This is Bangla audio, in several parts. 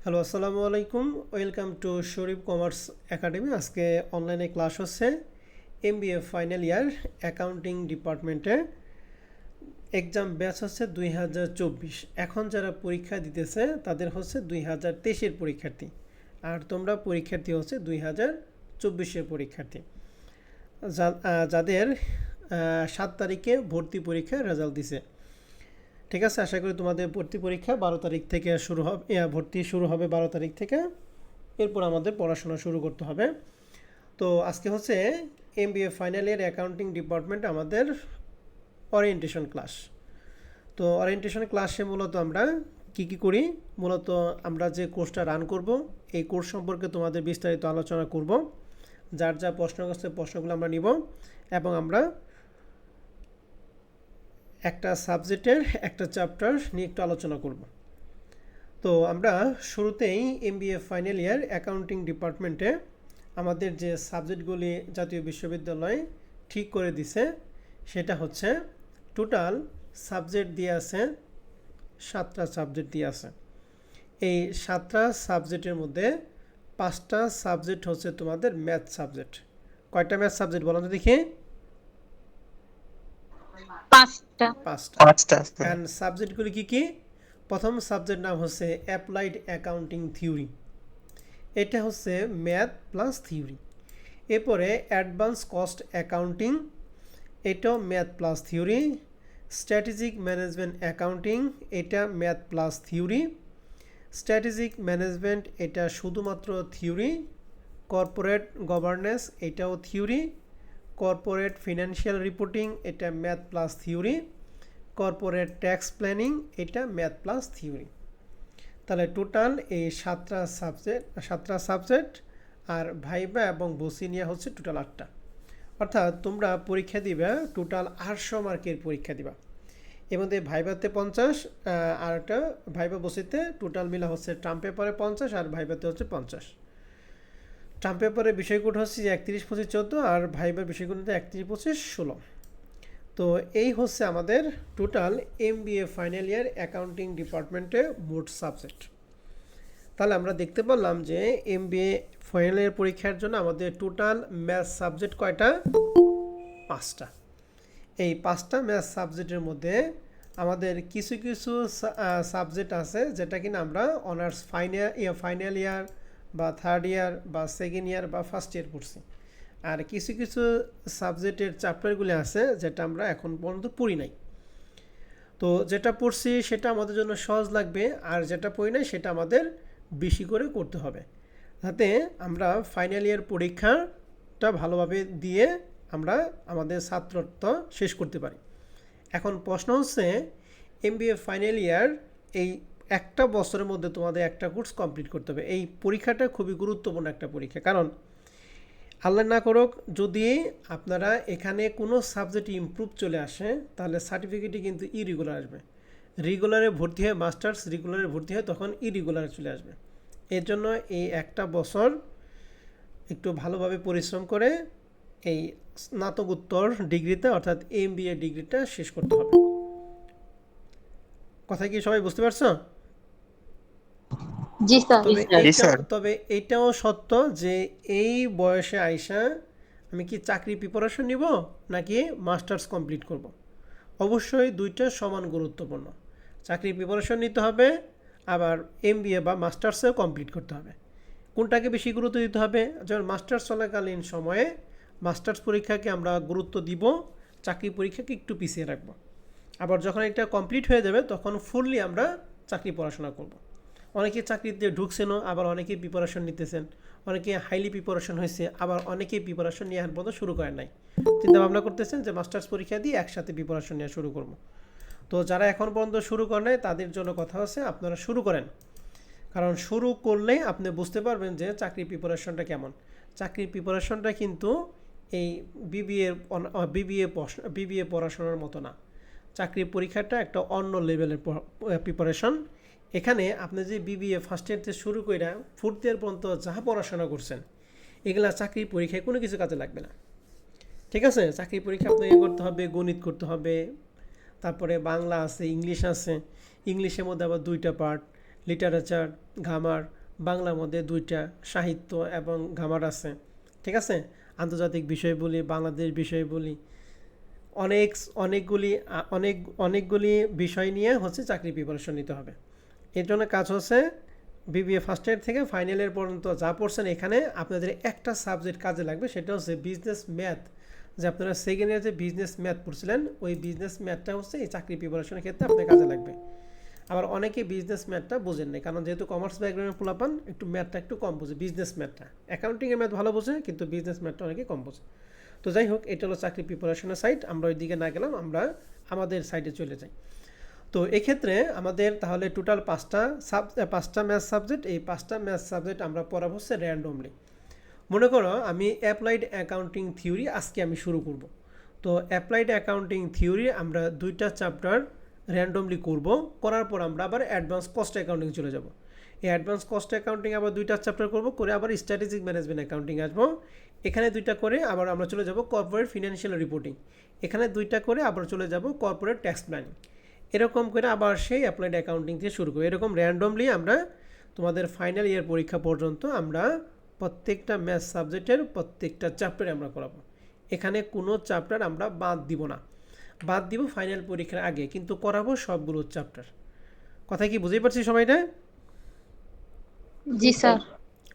হ্যালো, আসসালামু আলাইকুম। Welcome to Sharif commerce academy. আজকে অনলাইনে ক্লাস হচ্ছে এমবিএ ফাইনাল ইয়ার অ্যাকাউন্টিং ডিপার্টমেন্টে। এক্সাম ব্যাচ হচ্ছে 2024। এখন যারা পরীক্ষা দিতেছে তাদের হচ্ছে 2023-এর পরীক্ষার্থী, আর তোমরা পরীক্ষার্থী হচ্ছে 2024-এর পরীক্ষার্থী। যাদের 7 তারিখে ভর্তি পরীক্ষার রেজাল্ট দিছে। ঠিক আছে, আশা করি তোমাদের ভর্তি পরীক্ষা 12 তারিখ থেকে শুরু হবে, ভর্তি শুরু হবে 12 তারিখ থেকে। এরপর আমাদের পড়াশোনা শুরু করতে হবে। তো আজকে হচ্ছে MBA final year accounting department আমাদের ওরিয়েন্টেশন ক্লাস। তো ওরিয়েন্টেশন ক্লাসে মূলত আমরা কি করি, মূলত আমরা যে কোর্সটা রান করব এই কোর্স সম্পর্কে তোমাদের বিস্তারিত আলোচনা করব। যার যা প্রশ্ন আছে প্রশ্নগুলো আমরা নিব এবং আমরা একটা সাবজেক্টের একটা চ্যাপ্টার নিয়ে একটু আলোচনা করব। তো আমরা শুরুতেই এমবিএ ফাইনাল ইয়ার অ্যাকাউন্টিং ডিপার্টমেন্টে আমাদের যে সাবজেক্টগুলি জাতীয় বিশ্ববিদ্যালয় ঠিক করে দিছে সেটা হচ্ছে টোটাল সাবজেক্ট দিয়ে আছে 7টা সাবজেক্ট দিয়ে আছে। এই 7টা সাবজেক্টের মধ্যে 5টা সাবজেক্ট হচ্ছে তোমাদের ম্যাথ সাবজেক্ট। কয়টা ম্যাথ সাবজেক্ট বলো তো দেখি? পাঁচটা। 5টা। পাঁচটা আছে। অ্যান্ড সাবজেক্টগুলি কি? প্রথম সাবজেক্ট নাম হচ্ছে অ্যাপ্লাইড অ্যাকাউন্টিং থিওরি, এটা হচ্ছে ম্যাথ প্লাস থিওরি। এরপরে অ্যাডভান্স কস্ট অ্যাকাউন্টিং, এটাও math plus theory. Strategic management accounting, এটা math plus theory. Strategic management, এটা শুধুমাত্র থিওরি। কর্পোরেট গভর্নেন্স, এটাও থিওরি। কর্পোরেট ফিনান্সিয়াল রিপোর্টিং, এটা math plus theory. Corporate tax planning, এটা ম্যাথ প্লাস থিওরি। তাহলে টোটাল এই 7টা সাবজেক্ট আর ভাইবা এবং বসি নিয়ে হচ্ছে টোটাল 8টা। অর্থাৎ তোমরা পরীক্ষা দিবা টোটাল 800 মার্কের পরীক্ষা দিবা। এর মধ্যে ভাইবাতে 50 আর একটা ভাইবা বসিতে টোটাল মিলা হচ্ছে টার্ম পেপারে 50 আর ভাইবাতে হচ্ছে 50। টার্ম পেপারের বিষয়কোড হচ্ছে 31, 25, 14 আর ভাইবার বিষয়কোড হচ্ছে 31, 25, 16। তো এই হচ্ছে আমাদের total MBA final year accounting ডিপার্টমেন্টে মোট সাবজেক্ট। তাহলে আমরা দেখতে পারলাম যে এমবিএ ফাইনাল ইয়ার পরীক্ষার জন্য আমাদের টোটাল ম্যাথ সাবজেক্ট কয়টা? 5টা। এই 5টা ম্যাথ সাবজেক্টের মধ্যে আমাদের কিছু সাবজেক্ট আছে যেটা কিনা আমরা অনার্স ফাইনাল ইয়ার বা থার্ড ইয়ার বা সেকেন্ড ইয়ার বা ফার্স্ট ইয়ার পড়ছি। আর কিছু সাবজেক্টের চ্যাপ্টারগুলি আছে যেটা আমরা এখন পর্যন্ত পড়ি নাই। তো যেটা পড়ছি সেটা আমাদের জন্য সহজ লাগবে, আর যেটা পড়ি নাই সেটা আমাদের বেশি করে করতে হবে, যাতে আমরা ফাইনাল ইয়ার পরীক্ষাটা ভালোভাবে দিয়ে আমরা আমাদের ছাত্রত্ব শেষ করতে পারি। এখন প্রশ্ন হচ্ছে এমবিএ ফাইনাল ইয়ার এই একটা বছরের মধ্যে তোমাদের একটা কোর্স কমপ্লিট করতে হবে। এই পরীক্ষাটা খুবই গুরুত্বপূর্ণ একটা পরীক্ষা, কারণ আল্লাহ না করুক যদি আপনারা এখানে কোনো সাবজেক্টে ইমপ্রুভ চলে আসে তাহলে সার্টিফিকেটই কিন্তু ইরেগুলার আসবে। রেগুলারে ভর্তি হয় মাস্টার্স, রেগুলারে ভর্তি হয় তখন ইরেগুলারে চলে আসবে। এর জন্য এই একটা বছর একটু ভালোভাবে পরিশ্রম করে এই স্নাতকোত্তর ডিগ্রিতে অর্থাৎ এমবিএ ডিগ্রিটা শেষ করতে হবে। কথা কি সবাই বুঝতে পারছো? জি স্যার। তবে এটাও সত্য যে এই বয়সে আইসা আমি কি চাকরি প্রিপারেশন নিব নাকি মাস্টার্স কমপ্লিট করব? অবশ্যই দুইটা সমান গুরুত্বপূর্ণ। চাকরি প্রিপারেশন নিতে হবে, আবার এমবিএ বা মাস্টার্সেও কমপ্লিট করতে হবে। কোনটাকে বেশি গুরুত্ব দিতে হবে? যেমন মাস্টার্স চলাকালীন সময়ে মাস্টার্স পরীক্ষাকে আমরা গুরুত্ব দিব, চাকরি পরীক্ষাকে একটু পিছিয়ে রাখবো। আবার যখন এটা কমপ্লিট হয়ে যাবে তখন ফুললি আমরা চাকরি পড়াশোনা করব। অনেকে চাকরিতে ঢুকছেনও, আবার অনেকে প্রিপারেশন নিতেছেন, অনেকে হাইলি প্রিপারেশন হয়েছে, আবার অনেকেই প্রিপারেশন নিয়ে এখন পর্যন্ত শুরু করেন নাই। চিন্তা ভাবনা করতেছেন যে মাস্টার্স পরীক্ষা দিয়ে একসাথে প্রিপারেশন নেওয়া শুরু করব। তো যারা এখন পর্যন্ত শুরু করেন নাই তাদের জন্য কথা হচ্ছে আপনারা শুরু করেন, কারণ শুরু করলে আপনি বুঝতে পারবেন যে চাকরি প্রিপারেশনটা কেমন। চাকরির প্রিপারেশনটা কিন্তু এই বিবিএ পড়াশোনার মতো না। চাকরির পরীক্ষাটা একটা অন্য লেভেলের প্রিপারেশন। এখানে আপনি যে বিবিএ ফার্স্ট ইয়ার থেকে শুরু করে ফোর্থ ইয়ার পর্যন্ত যাহা পড়াশোনা করছেন এগুলা চাকরির পরীক্ষায় কোনো কিছু কাজে লাগবে না। ঠিক আছে, চাকরির পরীক্ষা আপনাকে করতে হবে, গণিত করতে হবে, তারপরে বাংলা আছে, ইংলিশ আছে। ইংলিশের মধ্যে আবার 2টা পার্ট, লিটারেচার, গ্রামার, বাংলার মধ্যে 2টা, সাহিত্য এবং গ্রামার আছে, ঠিক আছে। আন্তর্জাতিক বিষয় বলি, বাংলাদেশ বিষয় বলি, অনেক অনেকগুলি অনেকগুলি বিষয় নিয়ে হচ্ছে চাকরি প্রিপারেশন নিতে হবে। এর জন্য কাজ হচ্ছে বিবিএ ফার্স্ট ইয়ার থেকে ফাইনাল ইয়ার পর্যন্ত যা পড়ছেন এখানে আপনাদের একটা সাবজেক্ট কাজে লাগবে, সেটা হচ্ছে বিজনেস ম্যাথ। যে আপনারা সেকেন্ড ইয়ার যে বিজনেস ম্যাথ পড়ছিলেন ওই বিজনেস ম্যাথটা হচ্ছে এই চাকরি প্রিপারেশনের ক্ষেত্রে আপনার কাজে লাগবে। আবার অনেকে বিজনেস ম্যাথটা বোঝেন না, কারণ যেহেতু কমার্স ব্যাকগ্রাউন্ডের পোলাপান একটু ম্যাথটা একটু কম বোঝে, বিজনেস ম্যাথটা। অ্যাকাউন্টিংয়ের ম্যাথ ভালো বোঝে কিন্তু বিজনেস ম্যাথটা অনেকে কম বোঝে। তো যাই হোক, এটা হলো চাকরি প্রিপারেশনের সাইট, আমরা ওই দিকে না গেলাম, আমরা আমাদের সাইটে চলে যাই। তো এক্ষেত্রে আমাদের তাহলে টোটাল 5টা ম্যাথ সাবজেক্ট, এই 5টা ম্যাথ সাবজেক্ট আমরা পড়াবো হচ্ছে র্যান্ডমলি। মনে করো আমি অ্যাপ্লাইড অ্যাকাউন্টিং থিওরি আজকে আমি শুরু করব। তো অ্যাপ্লাইড অ্যাকাউন্টিং থিওরি আমরা 2টা চ্যাপ্টার র্যান্ডমলি করব, করার পর আমরা আবার অ্যাডভান্স কস্ট অ্যাকাউন্টিং চলে যাব। এই অ্যাডভান্স কস্ট অ্যাকাউন্টিং আবার 2টা চ্যাপ্টার করব, করে আবার স্ট্র্যাটেজিক ম্যানেজমেন্ট অ্যাকাউন্টিং আসবো। এখানে 2টা করে আবার আমরা চলে যাব কর্পোরেট ফিনান্সিয়াল রিপোর্টিং। এখানে 2টা করে আবার চলে যাব কর্পোরেট ট্যাক্স প্ল্যানিং। এরকম করে আবার সেই অ্যাপ্লাইড অ্যাকাউন্টিং থেকে শুরু করি। এরকম র্যান্ডমলি আমরা তোমাদের ফাইনাল ইয়ার পরীক্ষা পর্যন্ত আমরা প্রত্যেকটা ম্যাথ সাবজেক্টের প্রত্যেকটা চ্যাপ্টারে আমরা করাবো। এখানে কোনো চ্যাপ্টার আমরা বাদ দিব না, বাদ দিব ফাইনাল পরীক্ষার আগে, কিন্তু করাবো সবগুলো চ্যাপ্টার। কথা কি বুঝতেই পারছি সবাইটা? জি স্যার।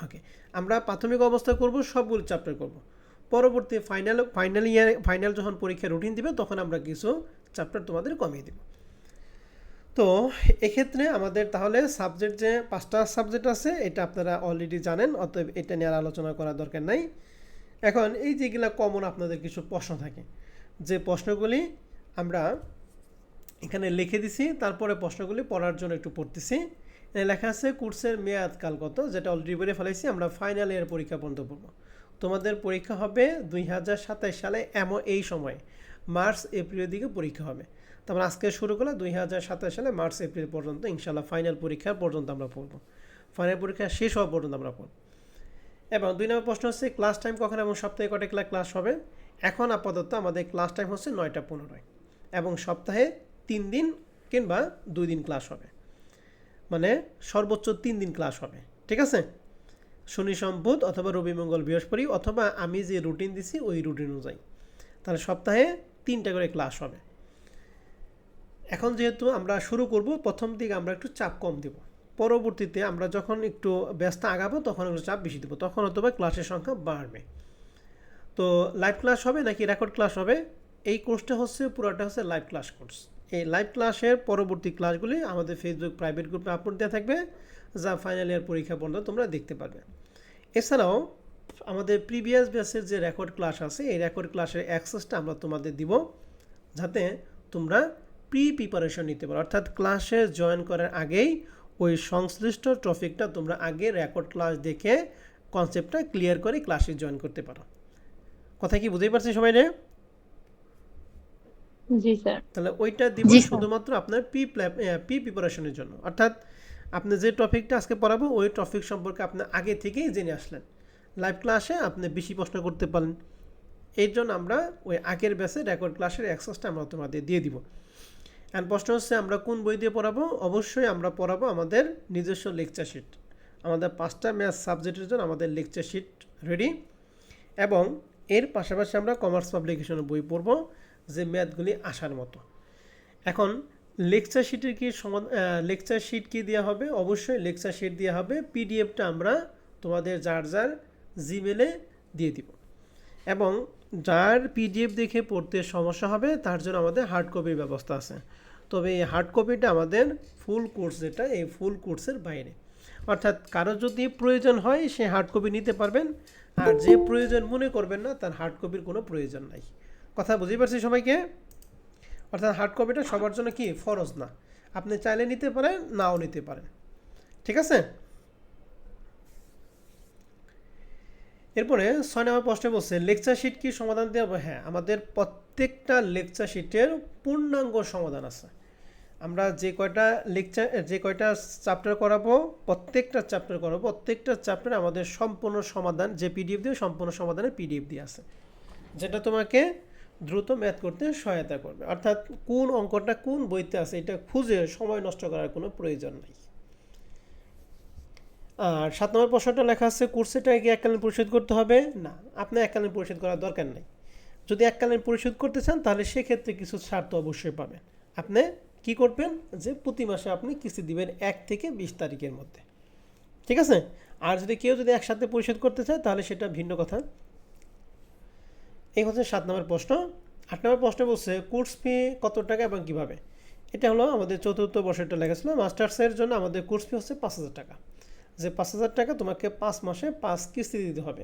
ওকে, আমরা প্রাথমিক অবস্থা করব, সবগুলো চ্যাপ্টার করব। পরবর্তী ফাইনাল যখন পরীক্ষার রুটিন দিবে তখন আমরা কিছু চ্যাপ্টার তোমাদের কমিয়ে দেব। তো এক্ষেত্রে আমাদের তাহলে সাবজেক্ট যে 5টা সাবজেক্ট আছে এটা আপনারা অলরেডি জানেন, অতএব এটা নিয়ে আর আলোচনা করার দরকার নাই। এখন এই যেগুলো কমন আপনাদের কিছু প্রশ্ন থাকে, যে প্রশ্নগুলি আমরা এখানে লিখে দিছি, তারপরে প্রশ্নগুলি পড়ার জন্য একটু পড়তেছি। লেখা আছে কোর্সের মেয়াদকাল কত, যেটা অলরেডি বলে ফেলাইছি, আমরা ফাইনাল ইয়ার পরীক্ষা পর্যন্ত পড়ব। তোমাদের পরীক্ষা হবে 2027 সালে এই সময় মার্চ এপ্রিলের দিকে পরীক্ষা হবে। তারপর আজকে শুরু করলে 2027 সালে মার্চ এপ্রিল পর্যন্ত ইনশাল্লাহ ফাইনাল পরীক্ষা পর্যন্ত আমরা পড়ব, ফাইনাল পরীক্ষা শেষ হওয়া পর্যন্ত আমরা পড়ব। এবং 2 নম্বর প্রশ্ন হচ্ছে ক্লাস টাইম কখন এবং সপ্তাহে কটা ক্লাস হবে। এখন আপাতত আমাদের ক্লাস টাইম হচ্ছে 9টা 15 এবং সপ্তাহে 3 দিন কিংবা 2 দিন ক্লাস হবে, মানে সর্বোচ্চ 3 দিন ক্লাস হবে, ঠিক আছে। শনি সোম বুধ অথবা রবি মঙ্গল বৃহস্পতি, অথবা আমি যে রুটিন দিছি ওই রুটিন অনুযায়ী, তাহলে সপ্তাহে 3টা করে ক্লাস হবে। এখন যেহেতু আমরা শুরু করব, প্রথম দিকে আমরা একটু চাপ কম দেব, পরবর্তীতে আমরা যখন একটু ব্যস্ত আগাবো তখন একটু চাপ বেশি দেবো, তখন হয়তো ক্লাসের সংখ্যা বাড়বে। তো লাইভ ক্লাস হবে নাকি রেকর্ড ক্লাস হবে, এই কোর্সটা হচ্ছে পুরোটা হচ্ছে লাইভ ক্লাস কোর্স। এই লাইভ ক্লাসের পরবর্তী ক্লাসগুলি আমাদের ফেসবুক প্রাইভেট গ্রুপে আপলোড দেওয়া থাকবে, যা ফাইনাল ইয়ার পরীক্ষা পর্যন্ত তোমরা দেখতে পারবে। এছাড়াও আমাদের প্রিভিয়াস ব্যাচের যে রেকর্ড ক্লাস আছে এই রেকর্ড ক্লাসের অ্যাক্সেসটা আমরা তোমাদের দিব, যাতে তোমরা প্রিপারেশন নিতে পারো, অর্থাৎ ক্লাসে জয়েন করার আগেই ওই সংশ্লিষ্ট টপিকটা তোমরা আগে রেকর্ড ক্লাস দেখে কনসেপ্টটা ক্লিয়ার করে ক্লাসে জয়েন করতে পারো। কথা কি বুঝতেই পারছি সবাই রে? জি স্যার। তাহলে ওইটা দিব জি স্যার। শুধুমাত্র আপনার প্রিপারেশনের জন্য, অর্থাৎ আপনি যে টপিকটা আজকে পড়াবো ওই টপিক সম্পর্কে আপনি আগে থেকেই জেনে আসলেন, লাইভ ক্লাসে আপনি বেশি প্রশ্ন করতে পারেন। এই জন্য আমরা ওই আগের ব্যাচে রেকর্ড ক্লাসের অ্যাক্সেসটা আমরা তোমাদের দিয়ে দিব। অ্যান্ড প্রশ্ন হচ্ছে আমরা কোন বই দিয়ে পড়াবো, অবশ্যই আমরা পড়াবো আমাদের নিজস্ব লেকচার শিট। আমাদের 5টা ম্যাথ সাবজেক্টের জন্য আমাদের লেকচার শিট রেডি, এবং এর পাশাপাশি আমরা কমার্স পাবলিকেশনের বই পড়ব যে ম্যাথগুলি আসার মতো। এখন লেকচার শিটের কি লেকচার শিট কি দেওয়া হবে, অবশ্যই লেকচার শিট দেওয়া হবে, পিডিএফটা আমরা তোমাদের যার যার জিমেলে দিয়ে দিব, এবং যার পিডিএফ দেখে পড়তে সমস্যা হবে তার জন্য আমাদের হার্ড কপির ব্যবস্থা আছে। তবে এই হার্ড কপিটা আমাদের ফুল কোর্স, যেটা এই ফুল কোর্সের বাইরে, অর্থাৎ কারো যদি প্রয়োজন হয় সে হার্ড কপি নিতে পারবেন, আর যে প্রয়োজন মনে করবেন না তার হার্ড কপির কোনো প্রয়োজন নাই। কথা বুঝতে পারছি সবাইকে? অর্থাৎ হার্ড কপিটা সবার জন্য কি ফরজ না, আপনি চাইলে নিতে পারেন নাও নিতে পারেন, ঠিক আছে। এরপরে 6 নম্বর প্রশ্নে বলছে লেকচার শিট কি সমাধান দেওয়া হবে। হ্যাঁ, আমাদের প্রত্যেকটা লেকচার শিটের পূর্ণাঙ্গ সমাধান আছে। আমরা যে কয়টা চ্যাপ্টার করাবো, প্রত্যেকটা চ্যাপ্টারে আমাদের সম্পূর্ণ সমাধান যে পিডিএফ দিয়ে, সম্পূর্ণ সমাধানের পিডিএফ দিয়ে আছে, যেটা তোমাকে দ্রুত ম্যাথ করতে সহায়তা করবে। অর্থাৎ কোন অঙ্কটা কোন বইতে আছে এটা খুঁজে সময় নষ্ট করার কোনো প্রয়োজন নেই। আর 7 নম্বর প্রশ্নটা লেখা আছে কোর্সের টাকা কি এককালীন পরিশোধ করতে হবে? না, আপনার এককালীন পরিশোধ করার দরকার নেই। যদি এককালীন পরিশোধ করতে চান তাহলে সেক্ষেত্রে কিছু ছাড় তো অবশ্যই পাবেন। আপনি কি করবেন যে প্রতি মাসে আপনি কিস্তি দিবেন 1 থেকে 20 তারিখের মধ্যে, ঠিক আছে? আর যদি কেউ যদি একসাথে পরিশোধ করতে চায় তাহলে সেটা ভিন্ন কথা। এই হচ্ছে 7 নম্বর প্রশ্ন। 8 নম্বর প্রশ্ন বলছে কোর্স ফি কত টাকা এবং কিভাবে। এটা হলো আমাদের চতুর্থ বর্ষেরটা লেখা ছিল। মাস্টার্সের জন্য আমাদের কোর্স ফি হচ্ছে 5,000 টাকা। যে 5,000 টাকা তোমাকে 5 মাসে 5 কিস্তি দিতে হবে।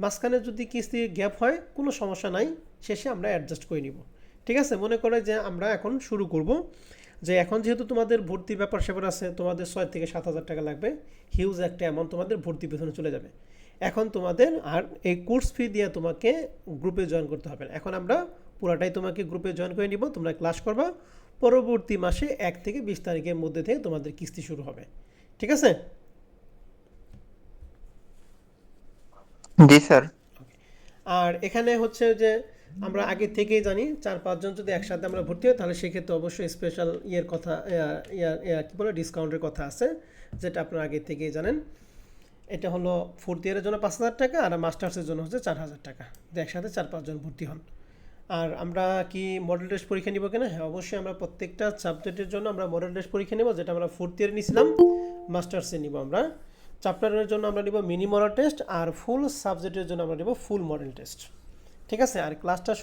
মাঝখানে যদি কিস্তির গ্যাপ হয় কোনো সমস্যা নাই, শেষে আমরা অ্যাডজাস্ট করে নিব, ঠিক আছে? মনে করে যে আমরা এখন শুরু করব, যে এখন যেহেতু তোমাদের ভর্তির ব্যাপার স্যাপার আছে, তোমাদের 6 থেকে 7,000 টাকা লাগবে, হিউজ একটা অ্যামাউন্ট তোমাদের ভর্তির পেছনে চলে যাবে। এখন তোমাদের আর এই কোর্স ফি দিয়ে তোমাকে গ্রুপে জয়েন করতে হবে না। এখন আমরা পুরাটাই তোমাকে গ্রুপে জয়েন করে নিব, তোমরা ক্লাস করবা, পরবর্তী মাসে 1 থেকে 20 তারিখের মধ্যে থেকে তোমাদের কিস্তি শুরু হবে, ঠিক আছে? জি স্যার। আর এখানে হচ্ছে যে আমরা আগে থেকেই জানি 4-5 জন যদি একসাথে আমরা ভর্তি হই তাহলে সেক্ষেত্রে অবশ্যই স্পেশাল ইয়ের কথা, কী বলে, ডিসকাউন্টের কথা আছে, যেটা আপনারা আগে থেকেই জানেন। এটা হলো ফোর্থ ইয়ারের জন্য 5,000 টাকা আর মাস্টার্সের জন্য হচ্ছে 4,000 টাকা, যদি একসাথে 4-5 জন ভর্তি হন। আর আমরা কি মডেল টেস্ট পরীক্ষা নিব কিনা? হ্যাঁ, অবশ্যই আমরা প্রত্যেকটা সাবজেক্টের জন্য আমরা মডেল টেস্ট পরীক্ষা নেব, যেটা আমরা ফোর্থ ইয়ারে নিয়েছিলাম, মাস্টার্সে নিব আমরা। চ্যাপ্টারের জন্য আমরা নিব মিনি মডেল টেস্ট, আর ফুল সাবজেক্টের জন্য আমরা নিব ফুল মডেল টেস্ট, ঠিক আছে? আর ক্লাসটা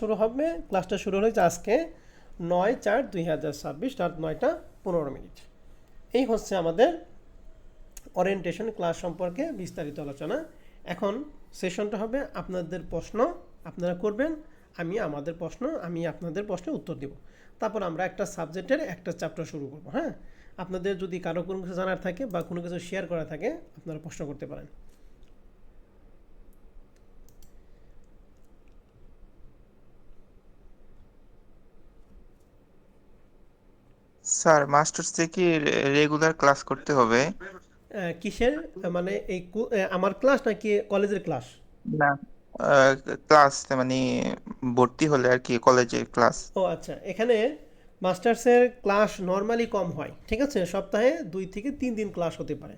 শুরু হয়েছে আজকে 9/4/2026 রাত 9টা 15 মিনিট। এই হচ্ছে আমাদের ওরিয়েন্টেশন ক্লাস সম্পর্কে বিস্তারিত আলোচনা। এখন সেশনটা হবে আপনাদের প্রশ্ন আপনারা করবেন, আমি আপনাদের প্রশ্নের উত্তর দেব। তারপর আমরা একটা সাবজেক্টের একটা চ্যাপ্টার শুরু করব। হ্যাঁ, আপনাদের যদি কারো কোনো কিছু জানার থাকে বা কোনো কিছু শেয়ার করা থাকে আপনারা প্রশ্ন করতে পারেন। স্যার মাস্টার্সে কি রেগুলার ক্লাস করতে হবে? কিসের, মানে এই আমার ক্লাস নাকি কলেজের ক্লাস? না, ক্লাস মানে ভর্তি হলে আর কি কলেজের ক্লাস। ও আচ্ছা, এখানে মাস্টার্সের ক্লাস নর্মালি কম হয়, ঠিক আছে? সপ্তাহে 2 থেকে 3 দিন ক্লাস হতে পারে,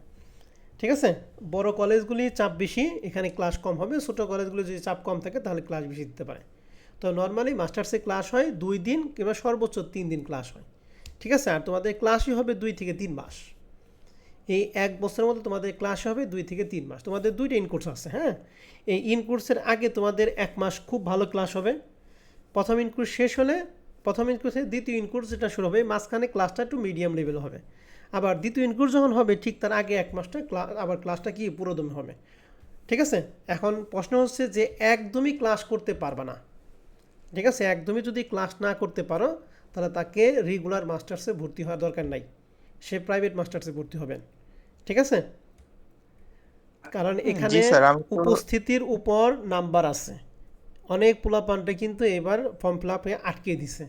ঠিক আছে? বড় কলেজগুলি চাপ বেশি, এখানে ক্লাস কম হবে। ছোটো কলেজগুলি যদি চাপ কম থাকে তাহলে ক্লাস বেশি দিতে পারে। তো নর্মালি মাস্টার্সে ক্লাস হয় 2 দিন কিংবা সর্বোচ্চ 3 দিন ক্লাস হয়, ঠিক আছে? আর তোমাদের ক্লাসই হবে 2 থেকে 3 মাস। এই 1 বছরের মধ্যে তোমাদের ক্লাস হবে 2 থেকে 3 মাস। তোমাদের 2টা ইনকোর্স আছে। হ্যাঁ, এই ইনকোর্সের আগে তোমাদের 1 মাস খুব ভালো ক্লাস হবে। প্রথম ইনকোর্স শেষ হলে প্রথম ইনকোর্সে দ্বিতীয় ইনকোর্স যেটা শুরু হবে, মাঝখানে ক্লাসটা একটু মিডিয়াম লেভেল হবে। আবার দ্বিতীয় ইনকোর্স যখন হবে ঠিক তার আগে 1 মাসটা আবার ক্লাসটা কি পুরোদমে হবে, ঠিক আছে? এখন প্রশ্ন হচ্ছে যে একদমই ক্লাস করতে পারবে না, ঠিক আছে? একদমই যদি ক্লাস না করতে পারো তাহলে তাকে রেগুলার মাস্টার্সে ভর্তি হওয়ার দরকার নাই, সে প্রাইভেট মাস্টার্সে ভর্তি হবেন, ঠিক আছে? কারণ জি এখানে স্যার, আমি তো উপস্থিতির উপর নাম্বার আছে। অনেক পোলাপানটা কিন্তু এবার ফর্ম ফিল আপে আটকে দিছে।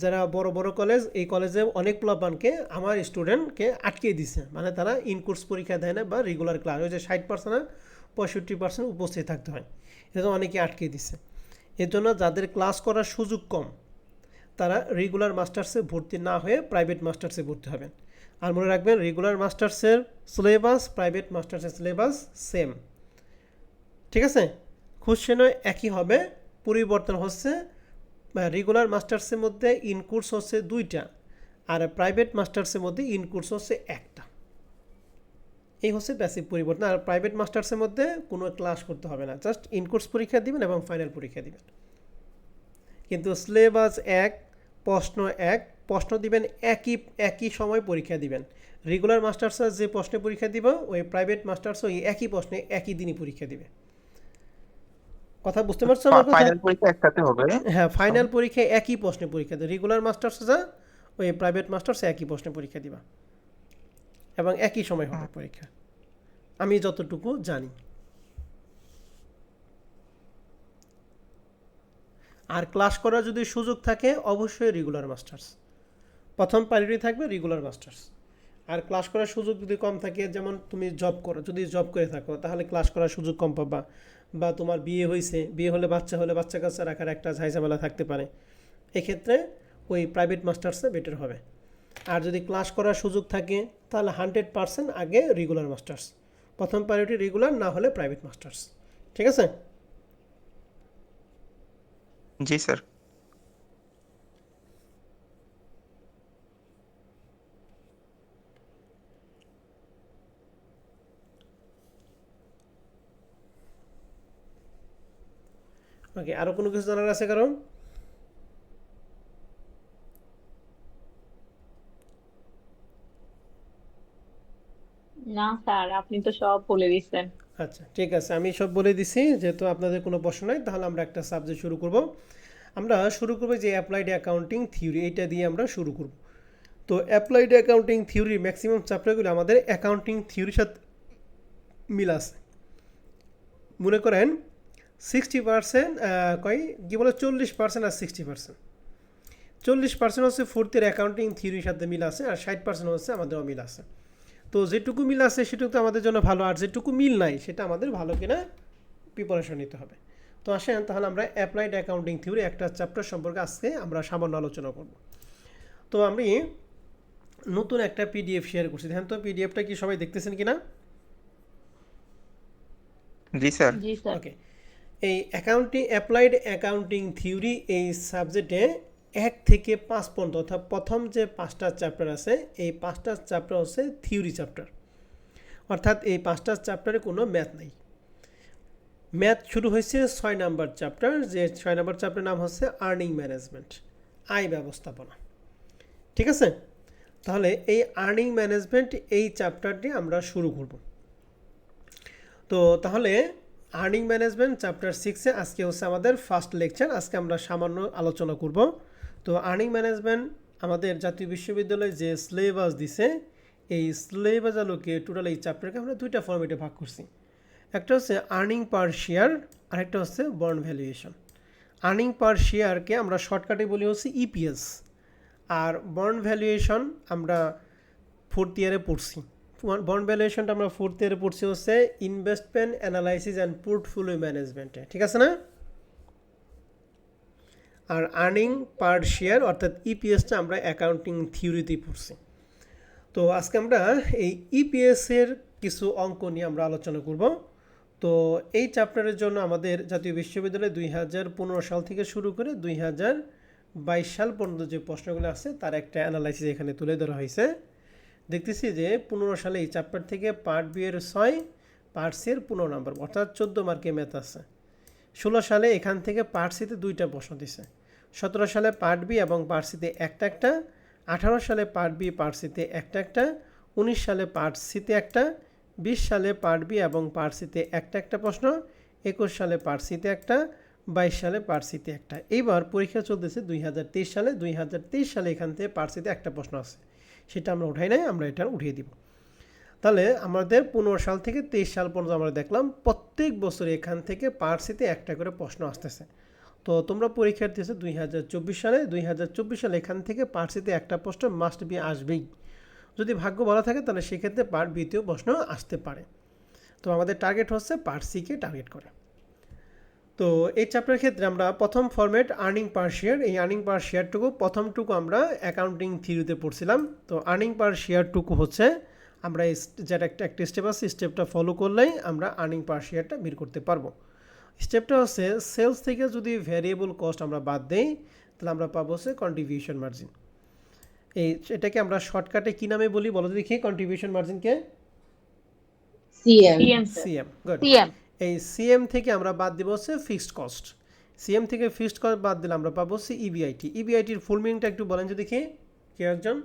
যারা বড় বড় কলেজ, এই কলেজে অনেক পোলাপানকে আমার স্টুডেন্টকে আটকে দিছে, মানে তারা ইনকোর্স পরীক্ষা দেয় না বা রেগুলার ক্লাস, ওই যে 60% আর 65% উপস্থিত থাকতে হয়, এটা অনেকে আটকে দিছে। এর জন্য যাদের ক্লাস করার সুযোগ কম তারা রেগুলার মাস্টার্সে ভর্তি না হয়ে প্রাইভেট মাস্টার্সে ভর্তি হবেন। আর মনে রাখবেন রেগুলার মাস্টার্সের সিলেবাস প্রাইভেট মাস্টার্সের সিলেবাস সেম, ঠিক আছে? খুশি নয় একই হবে, পরিবর্তন হচ্ছে রেগুলার মাস্টার্সের মধ্যে ইনকোর্স হচ্ছে 2টা আর প্রাইভেট মাস্টার্সের মধ্যে ইনকোর্স হচ্ছে 1টা। এই হচ্ছে বেসিক পরিবর্তন। আর প্রাইভেট মাস্টার্সের মধ্যে কোনো ক্লাস করতে হবে না, জাস্ট ইনকোর্স পরীক্ষা দিবেন এবং ফাইনাল পরীক্ষা দিবেন। কিন্তু সিলেবাস এক, প্রশ্ন এক, প্রশ্ন দিবেন একই একই সময় পরীক্ষা দিবেন। রেগুলার মাস্টার্সে যে প্রশ্নে পরীক্ষা দিব ওই প্রাইভেট মাস্টার্স ওই একই প্রশ্নে একই দিনই পরীক্ষা দিবে। কথা বুঝতে পারছো আমার কথা? ফাইনাল পরীক্ষা একসাথে হবে হ্যাঁ, সব। ফাইনাল পরীক্ষা একই প্রশ্নে পরীক্ষা দেবে। রেগুলার মাস্টার্স যা ওই প্রাইভেট মাস্টার্সে একই প্রশ্নে পরীক্ষা দিবা এবং একই সময় হবে পরীক্ষা, আমি যতটুকু জানি। আর ক্লাস করার যদি সুযোগ থাকে অবশ্যই রেগুলার মাস্টার্স প্রথম প্রায়োরিটি থাকবে, রেগুলার মাস্টার্স। আর ক্লাস করার সুযোগ যদি কম থাকে, যেমন তুমি জব করো, যদি জব করে থাকো তাহলে ক্লাস করার সুযোগ কম পাবা, বা তোমার বিয়ে হয়েছে, বিয়ে হলে বাচ্চা কাচ্চা রাখার একটা ঝামেলা থাকতে পারে, এক্ষেত্রে ওই প্রাইভেট মাস্টার্সে বেটার হবে। আর যদি ক্লাস করার সুযোগ থাকে তাহলে 100% আগে রেগুলার মাস্টার্স, প্রথম প্রায়োরিটি রেগুলার, না হলে প্রাইভেট মাস্টার্স। ঠিক আছে? জি স্যার। ওকে, আরও কোনো কিছু জানার আছে কারণ? না স্যার, আপনি তো সব বলে দিচ্ছেন। আচ্ছা, ঠিক আছে, আমি সব বলে দিছি। যেহেতু আপনাদের কোনো প্রশ্ন নাই, তাহলে আমরা একটা সাবজেক্ট শুরু করব। আমরা শুরু করবো যে অ্যাপ্লাইড অ্যাকাউন্টিং থিওরি, এইটা দিয়ে আমরা শুরু করব। তো অ্যাপ্লাইড অ্যাকাউন্টিং থিওরির ম্যাক্সিমাম চ্যাপ্টারগুলো আমাদের অ্যাকাউন্টিং থিওরির সাথে মিল আছে। মনে করেন 60% কী বলে 40% আর 60%। 40% হচ্ছে ফোর্থ ইয়ার অ্যাকাউন্টিং থিওরির সাথে মিল আছে, আর 60% হচ্ছে আমাদের অমিল আছে। তো যেটুকু মিল আছে সেটুকু তো আমাদের জন্য ভালো, আর যেটুকু মিল নাই সেটা আমাদের ভালো কিনা প্রিপারেশন নিতে হবে। তো আসেন তাহলে আমরা অ্যাপ্লাইড অ্যাকাউন্টিং থিওরি একটা চ্যাপ্টার সম্পর্কে আজকে আমরা সামান্য আলোচনা করব। তো আমি নতুন একটা পিডিএফ শেয়ার করছি, দেখেন তো পিডিএফটা কি সবাই দেখতেছেন কিনা? জি স্যার। জি স্যার। ওকে, এই অ্যাপ্লাইড অ্যাকাউন্টিং থিওরি এই সাবজেক্টে 1 থেকে 5 পর্যন্ত, অর্থাৎ প্রথম যে 5টা চ্যাপ্টার আছে এই 5টা চ্যাপ্টার হচ্ছে থিওরি চ্যাপ্টার, অর্থাৎ এই 5টা চ্যাপ্টারে কোনো ম্যাথ নেই। ম্যাথ শুরু হয়েছে 6 নাম্বার চ্যাপ্টার, যে 6 নাম্বার চ্যাপ্টার নাম হচ্ছে আর্নিং ম্যানেজমেন্ট, আয় ব্যবস্থাপনা। ঠিক আছে? তাহলে এই আর্নিং ম্যানেজমেন্ট এই চ্যাপ্টারটি আমরা শুরু করব। তো তাহলে আর্নিং ম্যানেজমেন্ট চ্যাপ্টার 6-এ আজকে হচ্ছে আমাদের ফার্স্ট লেকচার, আজকে আমরা সামান্য আলোচনা করব। তো আর্নিং ম্যানেজমেন্ট আমাদের জাতীয় বিশ্ববিদ্যালয়ে যে সিলেবাস দিছে, এই সিলেবাস আলোকে টোটাল এই চ্যাপ্টারকে আমরা দুইটা ফরম্যাটে ভাগ করছি। একটা হচ্ছে আর্নিং পার শেয়ার, আরেকটা হচ্ছে বন্ড ভ্যালুয়েশন। আর্নিং পার শেয়ারকে আমরা শর্টকাটে বলি হচ্ছে ইপিএস, আর বন্ড ভ্যালুয়েশন আমরা ফোর্থ ইয়ারে পড়ছি। বন্ড ভ্যালুয়েশনটা আমরা ফোর্থ ইয়ারে পড়ছি হচ্ছে ইনভেস্টমেন্ট অ্যানালাইসিস অ্যান্ড পোর্টফোলিও ম্যানেজমেন্টে। ঠিক আছে না? আর আর্নিং পার শেয়ার অর্থাৎ ইপিএসটা আমরা অ্যাকাউন্টিং থিওরিতেই পড়ছি। তো আজকে আমরা এই ইপিএসের কিছু অঙ্ক নিয়ে আমরা আলোচনা করব। তো এই চ্যাপ্টারের জন্য আমাদের জাতীয় বিশ্ববিদ্যালয়ে 2015 সাল থেকে শুরু করে 2022 সাল পর্যন্ত যে প্রশ্নগুলো আছে তার একটা অ্যানালাইসিস এখানে তুলে ধরা হয়েছে। দেখতেছি যে 15 সালে এই চ্যাপ্টার থেকে পার্ট বি এর 6, পার্ট সি এর 15 নাম্বার, অর্থাৎ 14 মার্কে ম্যাথ আছে। 16 সালে এখান থেকে পার্ট সিতে 2টা প্রশ্ন দিছে। 17 সালে পার্ট বি এবং পার্ট সিতে একটা একটা, 18 সালে পার্ট বি পার্ট সিতে একটা একটা, 19 সালে পার্ট সিতে একটা, 20 সালে পার্ট বি এবং পার্ট সিতে একটা একটা প্রশ্ন, 21 সালে পার্ট সিতে একটা, 22 সালে পার্ট সিতে একটা। এইবার পরীক্ষা চলতেছে 2023 সালে। 2023 সালে এখান থেকে পার্ট সিতে একটা প্রশ্ন আছে, সেটা আমরা উঠাই নাই, আমরা এটা উঠিয়ে দিব। তাহলে আমাদের 15 সাল থেকে 23 সাল পর্যন্ত আমরা দেখলাম প্রত্যেক বছর এখান থেকে পার্ট সিতে একটা করে প্রশ্ন আসতেছে। তো তোমরা পরীক্ষার্থী আছে 2024 সালে, 2024 সালে এখান থেকে পার্ট সিতে একটা প্রশ্ন মাস্ট বি আসবেই। যদি ভাগ্য ভালো থাকে তাহলে সেক্ষেত্রে পার্ট বিতেও প্রশ্ন আসতে পারে। তো আমাদের টার্গেট হচ্ছে পার্ট সিকে টার্গেট করে। তো এই চ্যাপ্টারের ক্ষেত্রে আমরা প্রথম ফরম্যাট আর্নিং পার শেয়ার, এই আর্নিং পার শেয়ারটুকু প্রথমটুকু আমরা অ্যাকাউন্টিং থিওরিতে পড়ছিলাম। তো আর্নিং পার শেয়ারটুকু হচ্ছে আমরা যেটা একটা স্টেপ আছে, স্টেপটা ফলো করলেই আমরা আর্নিং পার শেয়ারটা বের করতে পারবো। স্টেপটা হচ্ছে সেলস থেকে যদি ভ্যারিয়েবল কস্ট আমরা বাদ দেই তাহলে আমরা পাবো হচ্ছে কন্ট্রিবিউশন মার্জিন। এটাকে আমরা শর্টকাটে কী নামে বলি বলো দেখি? কন্ট্রিবিউশন মার্জিনকে সিএম। গুড। এই সিএম থেকে আমরা বাদ দিব হচ্ছে ফিক্সড কস্ট। সিএম থেকে ফিক্সড কস্ট বাদ দিলে আমরা পাবো হচ্ছে ইবিআইটি। ইবিআইটির ফুল মিনিংটা একটু বলেন যদি দেখি কেউ একজন।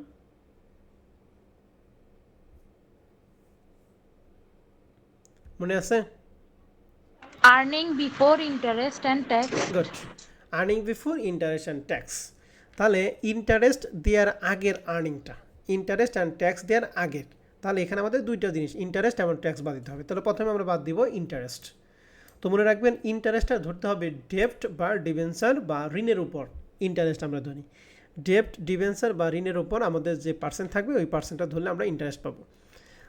মনে আছে? Earning before interest and tax. Good, earning before interest and tax. তাহলে ইন্টারেস্ট দেওয়ার আগের আর্নিংটা, ইন্টারেস্ট অ্যান্ড ট্যাক্স দেওয়ার আগের, তাহলে এখানে আমাদের দুইটা জিনিস ইন্টারেস্ট এবং ট্যাক্স বাদ দিতে হবে। তাহলে প্রথমে আমরা বাদ দিব ইন্টারেস্ট। তো মনে রাখবেন ইন্টারেস্টটা ধরতে হবে ডেপ্ট বা ডিবেঞ্চার বা ঋণের উপর। ইন্টারেস্ট আমরা ধরি ডেপ্ট, ডিবেঞ্চার বা ঋণের উপর আমাদের যে পার্সেন্ট থাকবে ওই পার্সেন্টটা ধরলে আমরা ইন্টারেস্ট পাবো।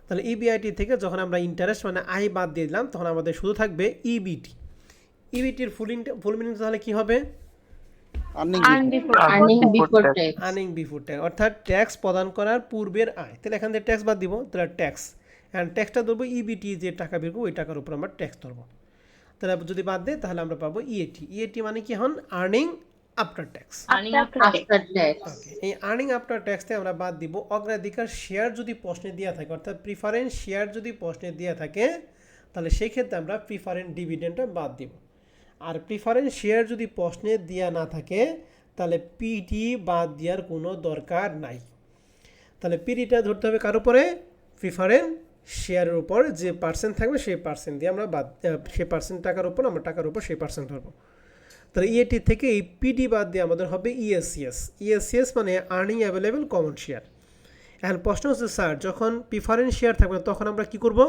তাহলে ইবিআইটি থেকে যখন আমরা ইন্টারেস্ট মানে আয় বাদ দিয়ে দিলাম তখন আমাদের শুধু থাকবে ইবিটি। ইবিটির ফুল মিনিং তাহলে কি হবে? আর্নিং বিফোর ট্যাক্স, অর্থাৎ ট্যাক্স প্রদান করার পূর্বের আয়। তাহলে এখান থেকে ট্যাক্স বাদ দিব, তাহলে ট্যাক্স অ্যান্ড ট্যাক্সটা ধরবো ইবিটি, যে টাকা বের করবো ওই টাকার উপর আমরা ট্যাক্স ধরবো। তাহলে যদি বাদ দেয় তাহলে আমরা পাবো ইএটি। ইএটি মানে কি হন? Earning after tax. Earning after tax. Okay, এই আর্নিং আফটার ট্যাক্সে আমরা বাদ দিব অগ্রাধিকার শেয়ার যদি প্রশ্নে দেওয়া থাকে, অর্থাৎ প্রিফারেন্স শেয়ার যদি প্রশ্নে দেওয়া থাকে তাহলে সেই ক্ষেত্রে আমরা প্রিফারেন্স ডিভিডেন্ডটা বাদ দিব। আর প্রিফারেন্স শেয়ার যদি প্রশ্নে দেওয়া না থাকে তাহলে পিটি বাদ দেওয়ার কোনো দরকার নাই। তাহলে পিডিটা ধরতে হবে কার উপরে? প্রিফারেন্স শেয়ারের উপর যে পার্সেন্ট থাকবে সেই পার্সেন্ট দিয়ে আমরা বাদ, সেই পার্সেন্ট টাকার উপর আমরা টাকার উপর সেই পার্সেন্ট ধরবো। তাহলে ইএটি থেকে এই পিডি বাদ দিয়ে আমাদের হবে ইএসসিএস। ইএসসিএস মানে আর্নিং অ্যাভেলেবেল কমন শেয়ার। এখন প্রশ্ন হচ্ছে স্যার, যখন প্রিফারেন্স শেয়ার থাকবে না তখন আমরা কি করব?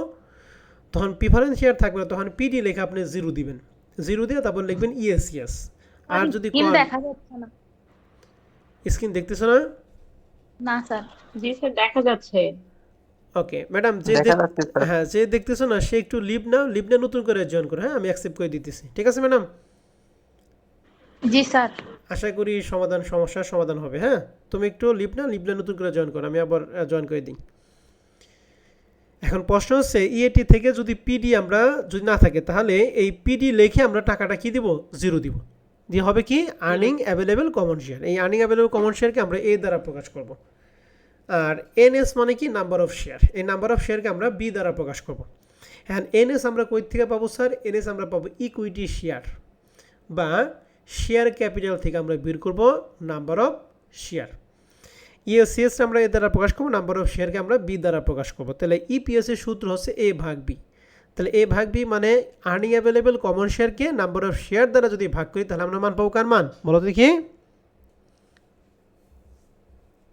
তখন প্রিফারেন্স শেয়ার থাকবে না, তখন পিডি লেখা আপনি 0 দিবেন, 0 দিয়ে তারপর লিখবেন ইএসসিএস। আর যদি দেখা যাচ্ছে না। স্ক্রিন দেখতেছো না? না স্যার। জি স্যার, দেখা যাচ্ছে। ওকে ম্যাডাম, যে দেখা যাচ্ছে স্যার। হ্যাঁ, যে দেখতেছো না সে একটু লিভ নাও, লিভ নিয়ে নতুন করে জয়েন করো। হ্যাঁ, আমি অ্যাকসেপ্ট করে দিতেছি। ঠিক আছে ম্যাডাম? জি স্যার। আশা করি সমস্যার সমাধান হবে। হ্যাঁ, তুমি একটু লিভ নিয়ে নতুন করে জয়েন করো, আমি আবার জয়েন করে দিই। এখন প্রশ্ন হচ্ছে ইএটি থেকে যদি পিডি আমরা যদি না থাকে তাহলে এই পিডি লিখে আমরা টাকাটা কি দিব? 0 দিব। দিয়ে হবে কি? Earning available common share. এই আর্নিং অ্যাভেলেবেল কমন শেয়ারকে আমরা এ দ্বারা প্রকাশ করব। আর এনএস মানে কি? Number of share. এই নাম্বার অফ শেয়ারকে আমরা বি দ্বারা প্রকাশ করব। এখন এনএস আমরা কই থেকে পাবো স্যার? এনএস আমরা পাবো ইকুইটি শেয়ার বা শেয়ার ক্যাপিটাল থেকে আমরা বের করব নাম্বার অফ শেয়ার। ইএসসিএস আমরা এ দ্বারা প্রকাশ করবো, নাম্বার অফ শেয়ারকে আমরা বি দ্বারা প্রকাশ করবো। তাহলে ইপিএস এর সূত্র হচ্ছে এ ভাগ বি। তাহলে এ ভাগ বি মানে আর্নিং অ্যাভেলেবেল কমন শেয়ারকে নাম্বার অফ শেয়ার দ্বারা যদি ভাগ করি তাহলে আমরা মান পাবো কার মান? বলো দেখি।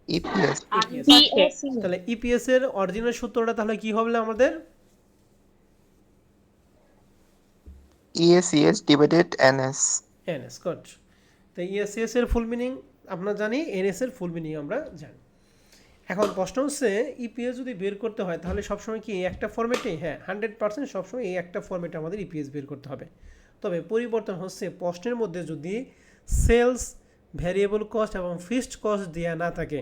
ইপিএস। তাহলে ইপিএস এর অরিজিনাল সূত্রটা তাহলে কি হবে আমাদের? ইএসিএস ডিভাইডেড এনএস। এনএস। গুড। তো ইএসসিএস এর ফুল মিনিং আমরা জানি, এনএস এর ফুল মিনিং আমরা জানি। এখন প্রশ্ন হচ্ছে ইপিএস যদি বের করতে হয় তাহলে সবসময় কি এই একটা ফরম্যাটে? হ্যাঁ, 100% সবসময় এই একটা ফরম্যাটে আমাদের ইপিএস বের করতে হবে। তবে পরিবর্তন হচ্ছে প্রশ্নের মধ্যে যদি সেলস, ভ্যারিয়েবল কস্ট এবং ফিক্সড কস্ট দেওয়া না থাকে,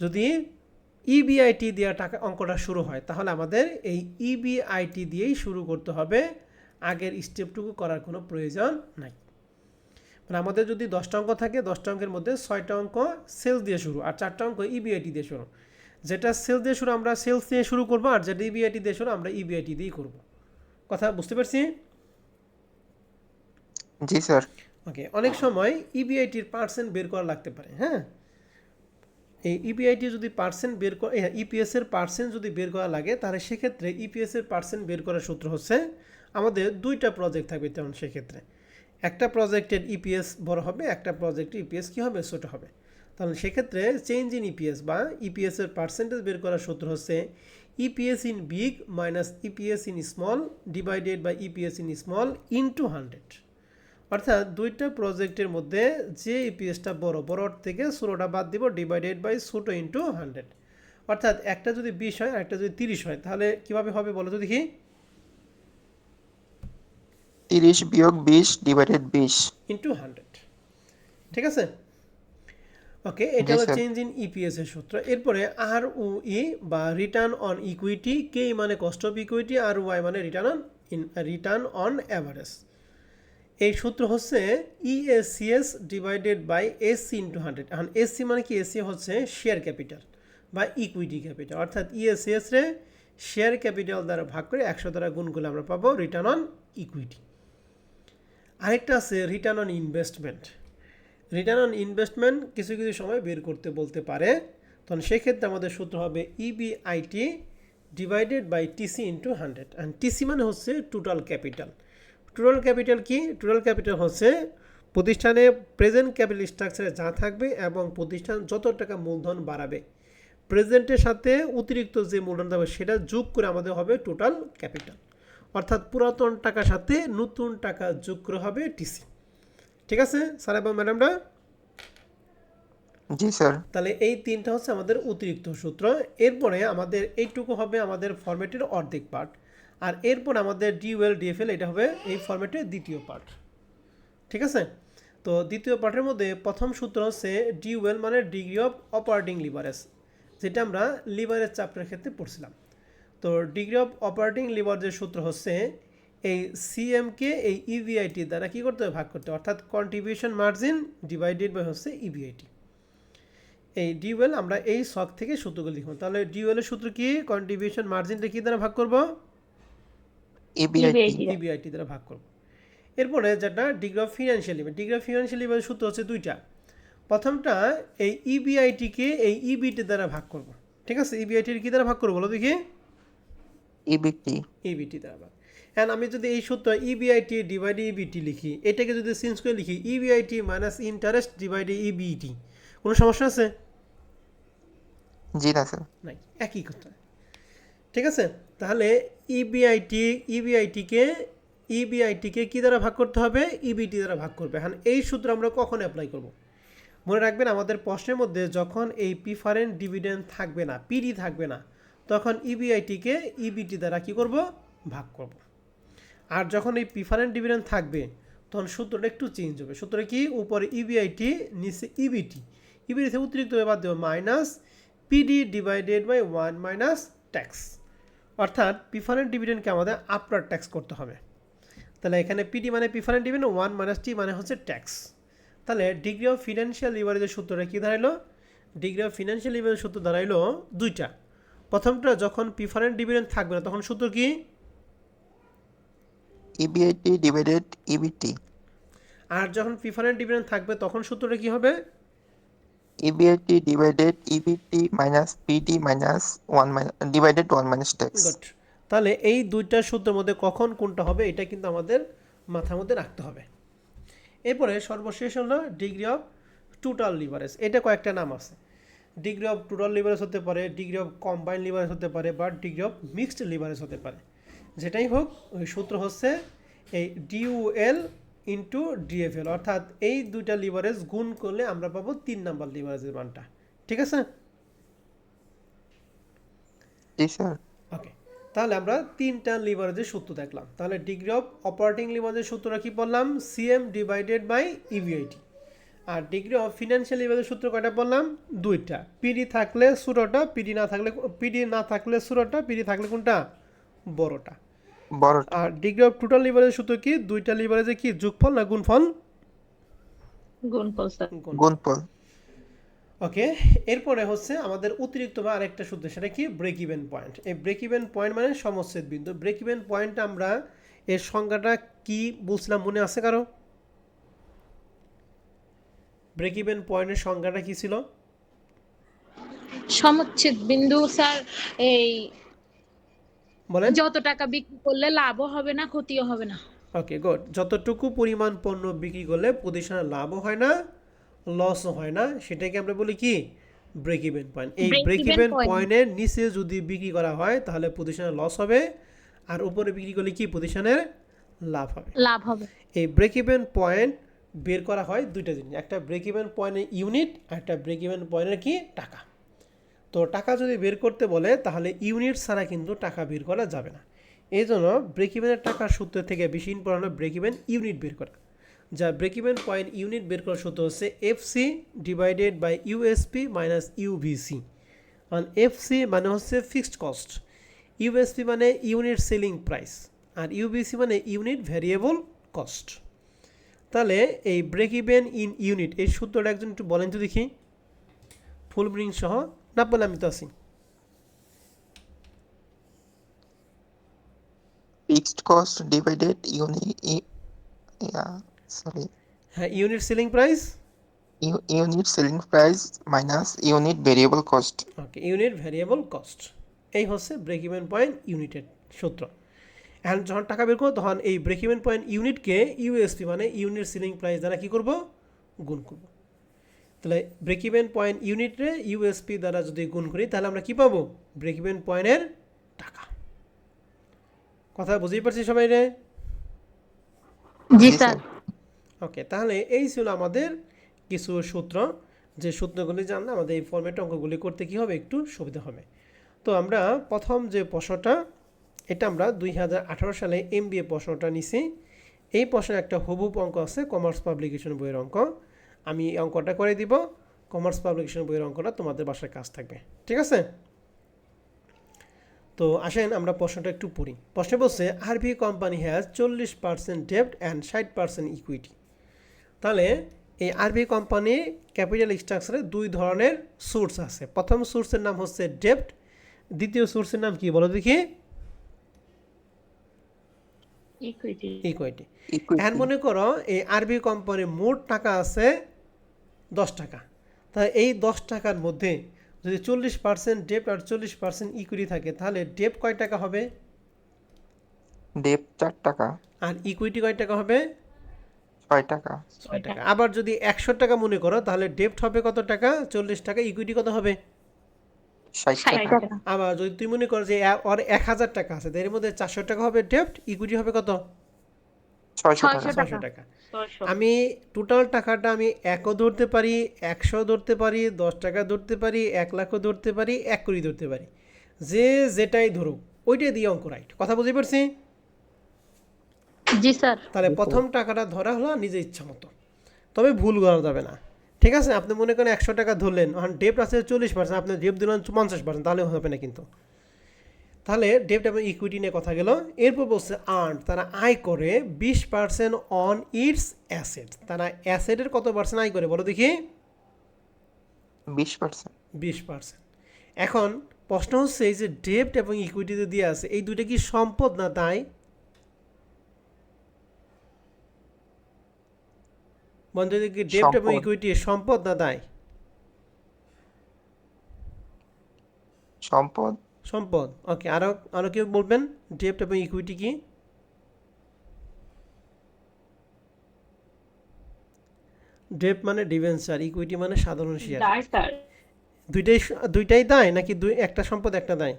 যদি ইবিআইটি দেওয়া টাকা অঙ্কটা শুরু হয় তাহলে আমাদের এই ইবিআইটি দিয়েই শুরু করতে হবে, আগের স্টেপটুকু করার কোনো প্রয়োজন নাই। মানে আমাদের যদি 10টা অঙ্ক থাকে, 10টা অঙ্কের মধ্যে 6টা অঙ্ক সেলস দিয়ে শুরু আর 4টা অঙ্ক ইবিআইটি দিয়ে শুরু। যেটা সেলস দিয়ে শুরু আমরা সেলস দিয়ে শুরু করবো, আর যেটা ইবিআইটি দিয়ে শুরু আমরা ইবিআইটি দিয়েই করবো। কথা বুঝতে পারছি? জি স্যার। ওকে, অনেক সময় ইবিআইটির পার্সেন্ট বের করা লাগতে পারে। হ্যাঁ, এই ইবিআইটি যদি পার্সেন্ট বের করা, ইপিএস এর পার্সেন্ট যদি বের করা লাগে তাহলে সেক্ষেত্রে ইপিএস এর পার্সেন্ট বের করার সূত্র হচ্ছে আমাদের 2টা প্রজেক্ট থাকবে। তেমন সেক্ষেত্রে একটা প্রজেক্টের ইপিএস বড় হবে, একটা প্রজেক্টের ইপিএস কী হবে? ছোটো হবে। তাহলে সেক্ষেত্রে চেঞ্জ ইন ইপিএস বা ইপিএস এর পার্সেন্টেজ বের করার সূত্র হচ্ছে EPS in big minus EPS in small divided by EPS in small into 100। অর্থাৎ 2টা প্রজেক্টের মধ্যে যে ইপিএসটা বড় থেকে ছোটোটা বাদ দিব, ডিভাইডেড বাই ছোটো ইনটু 100। অর্থাৎ একটা যদি 20 হয় আর একটা যদি 30 হয় তাহলে কীভাবে হবে বলো তো দেখি? 30 বিয়োগ 20 ডিভাইডেড 20 ইনটু 100। ঠিক আছে? ওকে, এটা হলো চেঞ্জ ইন ইপিএস এর সূত্র। এরপরে আর ও ই বা রিটার্ন অন ইকুইটি, কে মানে কস্ট অফ ইকুইটি, আর ওয়াই মানে রিটার্ন অন অ্যাভারেজ। এই সূত্র হচ্ছে ESCS divided by SC into 100। এখন এসসি মানে কি? এসসি হচ্ছে শেয়ার ক্যাপিটাল বা ইকুইটি ক্যাপিটাল। অর্থাৎ ইএসসিএস রে শেয়ার ক্যাপিটাল দ্বারা ভাগ করে 100 দ্বারা গুণ করলে আমরা পাবো রিটার্ন অন ইকুইটি। আরেকটা আছে return on investment. Return on investment কিছু সময় বের করতে বলতে পারে, তখন সেক্ষেত্রে আমাদের সূত্র হবে EBIT divided by TC into 100। And TC মানে হচ্ছে টোটাল ক্যাপিটাল। টোটাল ক্যাপিটাল কি? টোটাল ক্যাপিটাল হচ্ছে প্রতিষ্ঠানে প্রেজেন্ট ক্যাপিটাল স্ট্রাকচারে যা থাকবে এবং প্রতিষ্ঠান যত টাকা মূলধন বাড়াবে, প্রেজেন্টের সাথে অতিরিক্ত যে মূলধন থাকবে সেটা যোগ করে আমাদের হবে টোটাল ক্যাপিটাল। অর্থাৎ পুরাতন টাকার সাথে নতুন টাকা যোগ করে হবে টিসি। ঠিক আছে স্যার এবং ম্যাডামরা? জি স্যার। তাহলে এই 3টা হচ্ছে আমাদের অতিরিক্ত সূত্র। এরপরে আমাদের এইটুকু হবে আমাদের ফরম্যাটের অর্ধেক পার্ট, আর এরপর আমাদের ডিউএল ডিএফএল এটা হবে এই ফরম্যাটের দ্বিতীয় পার্ট। ঠিক আছে? তো দ্বিতীয় পার্টের মধ্যে প্রথম সূত্র হচ্ছে ডিউএল মানে ডিগ্রি অফ অপারেটিং লিভারেজ, যেটা আমরা লিভারেজ চ্যাপ্টারের ক্ষেত্রে পড়ছিলাম। তো তো ডিগ্রি অফ অপারেটিং লিভারেজের সূত্র হচ্ছে এই সিএমকে এই ইভিআইটি দ্বারা কি করতে হবে ভাগ করতে হবে, অর্থাৎ কন্ট্রিবিউশন মার্জিন ডিভাইডেড বাই হচ্ছে ইভিআইটি। এই ডিউএল আমরা এই শখ থেকে সূত্রগুলো লিখব। তাহলে ডিউএলের সূত্র কি, কন্ট্রিবিউশন মার্জিনটা কি দ্বারা ভাগ করব, EBIT ইবিআইটি দ্বারা ভাগ করব। এরপরে যেটা degree of financial liver, degree of financial লিভারের সূত্র হচ্ছে দুইটা। প্রথমটা এই ইবিআইটিকে এই ইবিটি দ্বারা ভাগ করব, ঠিক আছে। ইবিআইটির কি দ্বারা ভাগ করবো বলো দেখি, EBT ইবিটি দ্বারা ভাগ। অ্যান্ড আমি যদি এই সূত্র ইবিআইটি ডিভাইড ইবিটি লিখি, এটাকে যদি চেঞ্জ করে লিখি EBIT minus interest divide EBIT, কোনো সমস্যা আছে? জি না স্যার। নাই, একই কথা, ঠিক আছে। তাহলে ইবিআইটিকে কি দ্বারা ভাগ করতে হবে, ইবিটি দ্বারা ভাগ করবে। এখন এই সূত্র আমরা কখন অ্যাপ্লাই করব, মনে রাখবেন আমাদের প্রশ্নের মধ্যে যখন এই প্রিফারেন্ট ডিভিডেন্ড থাকবে না, পিডি থাকবে না, তখন ইবিআইটিকে ইবিটি দ্বারা কি করব, ভাগ করব। আর যখন এই প্রিফারেন্ট ডিভিডেন্ড থাকবে তখন সূত্রটা একটু চেঞ্জ হবে। সূত্রটা কি, উপরে ইবিআইটি নিচে ইবিটি, ইবিটি থেকে অতিরিক্ত বাদ দেবো minus PD divided by 1 minus tax, অর্থাৎ প্রিফারেন্ট ডিভিডেন্ডকে আমাদের আফটার ট্যাক্স করতে হবে। তাহলে এখানে পিডি মানে প্রিফারেন্ট ডিভিডেন্ড, 1 মাইনাস টি মানে হচ্ছে ট্যাক্স। তাহলে ডিগ্রি অফ ফিনান্সিয়াল লিভারেজের সূত্রটা কী দাঁড়াইলো, ডিগ্রি অফ ফিনান্সিয়াল লিভারেজের সূত্র দাঁড়াইলো দুইটা। প্রথমটা যখন প্রিফারেন্ট ডিভিডেন্ড থাকবে না তখন সূত্র কি, EBIT ডিভাইডেড EBT আর যখন প্রিফারেন্ট ডিভিডেন্ড থাকবে তখন সূত্রটা কি হবে, EBIT divided EBT minus PD minus 1 divided 1 minus tax. Good. তাহলে এই দুইটা সূত্রের মধ্যে কখন কোনটা হবে এটা কিন্তু আমাদের মাথার মধ্যে রাখতে হবে। এরপরে সর্বশেষ হলো ডিগ্রি অফ টোটাল লিভারেজ। এটা কয়েকটা নাম আছে, ডিগ্রি অফ টোটাল লিভারেজ হতে পারে, ডিগ্রি অফ কম্বাইন্ড লিভারেজ হতে পারে, বা ডিগ্রি অফ মিক্সড লিভারেজ হতে পারে। যেটাই হোক ওই সূত্র হচ্ছে এই ডিউএল ইন্টু ডিএফএল, অর্থাৎ এই দুইটা লিভারেজ গুণ করলে আমরা পাবো 3 নাম্বার লিভারেজের মানটা, ঠিক আছে। জি স্যার। ওকে, তাহলে আমরা 3টা লিভারেজের সূত্র দেখলাম। তাহলে ডিগ্রি অফ অপারেটিং লিভারেজের সূত্রটা কি বললাম, সিএম ডিভাইডেড বাই ইভিআইটি। আর ডিগ্রি অফ ফিনান্সিয়াল লিভারেজের সূত্র কয়টা বললাম, দুইটা। পিডি থাকলে ছোটোটা, পিডি না থাকলে ছোটোটা, পিডি থাকলে কোনটা, বড়টা। বড় আর ডিগ্রি অফ টোটাল লিভারেজের সূত্র কি, দুইটা লিভারেজে কি যোগফল না গুণফল, গুণফল স্যার। গুণফল। ওকে, এরপরে হচ্ছে আমাদের অতিরিক্ত বা আরেকটা সূত্র, সেটা কি ব্রেক ইভেন পয়েন্ট। এই ব্রেক ইভেন পয়েন্ট মানে সমচ্ছেদ বিন্দু। ব্রেক ইভেন পয়েন্ট আমরা এর সংজ্ঞাটা কি বলছিলাম মনে আছে কারো, ব্রেক ইভেন পয়েন্টের সংজ্ঞাটা কি ছিল, সমচ্ছেদ বিন্দু স্যার, এই বলেন। যত টাকা বিক্রি করলে লাভও হবে না ক্ষতিও হবে না। ওকে গুড, যতটুকু পরিমাণ পণ্য বিক্রি করলে প্রতিষ্ঠানের লাভও হয় না লসও হয় না, সেটাকে আমরা বলি কি ব্রেক ইভেন পয়েন্ট। এই Break break even even point। পয়েন্টের নিচে যদি বিক্রি করা হয় তাহলে প্রতিষ্ঠানের লস হবে, আর উপরে বিক্রি করলে কি প্রতিষ্ঠানের লাভ হবে। লাভ হবে। এই ব্রেক ইভেন পয়েন্ট বের করা হয় দুইটা জিনিস, একটা ব্রেক ইভেন পয়েন্টের ইউনিট আর একটা ব্রেক ইভেন পয়েন্টের কি টাকা। তো টাকা যদি বের করতে বলে তাহলে ইউনিট ছাড়া কিন্তু টাকা বের করা যাবে না। এই জন্য ব্রেক ইভেনের টাকার সূত্র থেকে বেশি ইম্পর্টেন্ট ব্রেক ইভেন ইউনিট বের করা। যা ব্রেক ইভেন পয়েন্ট ইউনিট বের করার সূত্র হচ্ছে FC divided by USP minus UVC. কারণ এফসি মানে হচ্ছে ফিক্সড কস্ট, ইউএসপি মানে ইউনিট সেলিং প্রাইস, আর ইউভিসি মানে ইউনিট ভ্যারিয়েবল কস্ট। তাহলে এই ব্রেক ইভেন ইন ইউনিট এই সূত্রটা একজন একটু বলেন তো দেখি, ফুল মিনিং সহ, না বলে আমি তো আছি। ফিক্সড কস্ট ডিভাইডেড হ্যাঁ, unit selling price, unit selling price minus unit variable cost. Okay, unit variable cost. এই হচ্ছে ব্রেক ইভেন পয়েন্ট ইউনিটের সূত্র। এখন যখন টাকা বের করবো তখন এই ব্রেক ইভেন পয়েন্ট ইউনিটকে ইউএসপি মানে ইউনিট সেলিং প্রাইস দ্বারা কী করবো, গুণ করবো। তাহলে ব্রেক ইভেন পয়েন্ট ইউনিটে ইউএসপি দ্বারা যদি গুণ করি তাহলে আমরা কী পাবো, ব্রেক ইভেন পয়েন্টের টাকা। কথা বুঝতেই পারছি সবাই রে? জি স্যার। ওকে, তাহলে এই ছিল আমাদের কিছু সূত্র, যে সূত্রগুলি জানলে আমাদের এই ফর্মেট অঙ্কগুলি করতে কী হবে, একটু সুবিধা হবে। তো আমরা প্রথম যে প্রশ্নটা, এটা আমরা 2018 সালে MBA প্রশ্নটা নিছি। এই প্রশ্নের একটা হুবহু অঙ্ক আছে কমার্স পাবলিকেশন বইয়ের অঙ্ক, আমি এই অঙ্কটা করে দিব। কমার্স পাবলিকেশন বইয়ের অঙ্কটা তোমাদের বাসায় কাজ থাকবে, ঠিক আছে। তো আসেন আমরা প্রশ্নটা একটু পড়ি। প্রশ্নে বলছে আরবি কোম্পানি হ্যাজ 40% ডেপ্ট অ্যান্ড 60% ইকুইটি। তাহলে এই আরবি কোম্পানির ক্যাপিটাল স্ট্রাকচারে দুই ধরনের সোর্স আছে। প্রথম সোর্সের নাম হচ্ছে ডেপ্ট, দ্বিতীয় সোর্সের নাম কি বলো দেখি? ইকুইটি। ইকুইটি। Equity. এখন মনে করো এই আরবি কোম্পানির মোট টাকা আছে 10 টাকা। তাহলে এই 10 টাকার মধ্যে যদি 40% ডেপ্ট আর 40% ইকুইটি থাকে তাহলে ডেপ্ট কয় টাকা হবে Debt 4 টাকা, আর ইকুইটি কয় টাকা হবে? 6 টাকা, 6 টাকা। আবার যদি 100 টাকা মনে করো তাহলে ডেপ্ট হবে কত টাকা? 40 টাকা। ইকুইটি কত হবে? 60 ষাট টাকা, টাকা। আবার যদি তুমি মনে করো যে ওর 1000 টাকা আছে, এর মধ্যে 400 টাকা হবে ডেপ্ট, ইকুইটি হবে কত? 600 টাকা, 600 টাকা। 600। আমি টোটাল টাকাটা আমি 1ও ধরতে পারি, 100 ধরতে পারি, 10 টাকা ধরতে পারি, 1 লাখও ধরতে পারি, 1 কোটি ধরতে পারি। যে যেটাই ধরুক ওইটাই দিয়ে অঙ্ক রাইট। কথা বুঝতে পারছি? জি স্যার। তাহলে প্রথম টাকাটা ধরা হলো নিজের ইচ্ছা মতো, তবে ভুল করা যাবে না। ঠিক আছে? আপনি মনে করেন 100 টাকা ধরলেন, এখন ডেপ্ট আছে 40%, আপনি ডেপ্ট দিলেন 50%, তাহলে হবে না কিন্তু। তাহলে ডেপ্ট এবং ইকুইটি নিয়ে কথা গেল। এরপর বলছে আর্ন, তারা আয় করে 20% অন ইটস অ্যাসেট। তারা অ্যাসেটের কত পার্সেন্ট আয় করে বলো দেখি? 20%, 20%। এখন প্রশ্ন হচ্ছে এই যে ডেপ্ট এবং ইকুইটিতে দিয়ে আছে, এই দুইটা কি সম্পদ না দায়? বন্ধু কি ডেপ্ট এবং সম্পদ। ইকুইটি সম্পদ না দায়? সম্পদ, সম্পদ। ওকে, আরো আরো কেউ বলবেন ডেপ্ট এবং ইকুইটি কি? ডেপ্ট মানে ডিবেঞ্চার, ইকুইটি মানে সাধারণ শেয়ার। দায় স্যার। দুইটাই দায় নাকি একটা সম্পদ একটা দায়,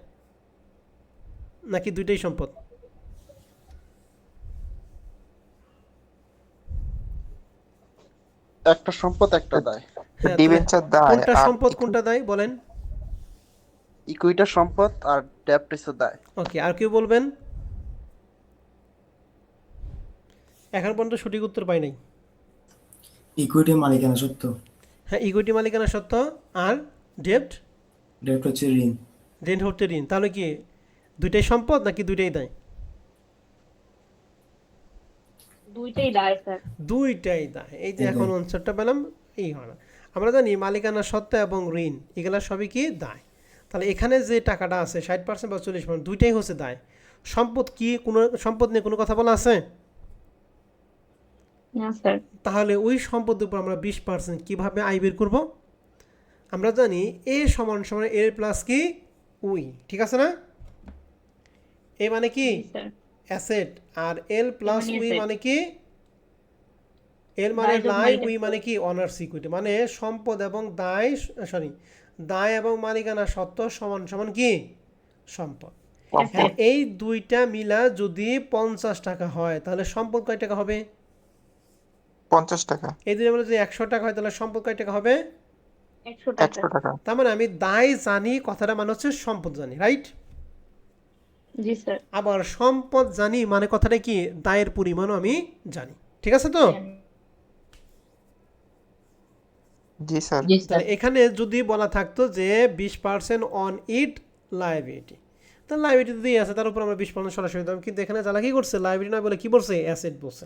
নাকি দুইটাই সম্পদ? একটা সম্পদ একটা দায়। হ্যাঁ, ডিবেঞ্চার দায় কোনটা আর সম্পদ কোনটা দায় বলেন? ইকুইটা সম্পদ আর ডেপ্ট হচ্ছে দায়। ওকে, আর কেউ বলবেন? এখন পর্যন্ত সঠিক উত্তর পাই নাই। ইকুইটি মালিকানা সত্ত্ব, হ্যাঁ, ইকুইটি মালিকানা সত্ত্ব। আর ডেপ্ট? ডেপ্ট হচ্ছে ঋণ। ঋণ হচ্ছে ঋণ। তাহলে কি দুইটাই সম্পদ নাকি দুইটাই দায়? দুইটাই দায় স্যার। দুইটাই দায়। এই যে দুইটাই। এখন আনসারটা পেলাম এই হয় না। আমরা জানি মালিকানা সত্ত্ব এবং ঋণ এগুলা সবই কি দায়। তাহলে এখানে যে টাকাটা আছে 60% বা 40%, দুইটাই হচ্ছে দায়। সম্পদ কি, কোনো সম্পদ নিয়ে কোনো কথা বলা আছে? না স্যার। তাহলে ওই সম্পদের উপর আমরা 20% কিভাবে আয় বের করব? আমরা জানি এ সমান সমান এর প্লাস কি উই, ঠিক আছে না? এ মানে কি জি স্যার। অ্যাসেট, আর এল প্লাস মানে উই asset। মানে কি? এর মানে দায় যোগ লাই, মালিকানা। উই মানে কি অনার্স ইকুইটি, মানে সম্পদ এবং দায়, সরি, দায় এবং মালিকানা সত্ত্ব সমান সমান কি সম্পদ। সম্পদ, এই দুইটা মিলা যদি 50 টাকা হয় তাহলে সম্পদ কয় টাকা হবে? 50 টাকা, এই দুইটা মিলে যদি 100 টাকা হয় তাহলে সম্পদ কয় টাকা হবে? 100 টাকা। 100 টাকা, তার মানে আমি দায় জানি, কথাটা মানে হচ্ছে সম্পদ জানি, রাইট? জি স্যার। আবার সম্পদ জানি মানে কথাটা কি দায়ের পরিমাণও আমি জানি, ঠিক আছে তো? জি স্যার, তাহলে এখানে যদি বলা থাকতো যে 20% অন ইট লাইবিলিটি, তাহলে লাইবিলিটি দিয়ে আছে তার উপর আমরা 20% সরাসরি দিলাম। কিন্তু এখানে যারা কি করছে লাইবিলিটি নয় বলে কি বলছে অ্যাসেট বলছে।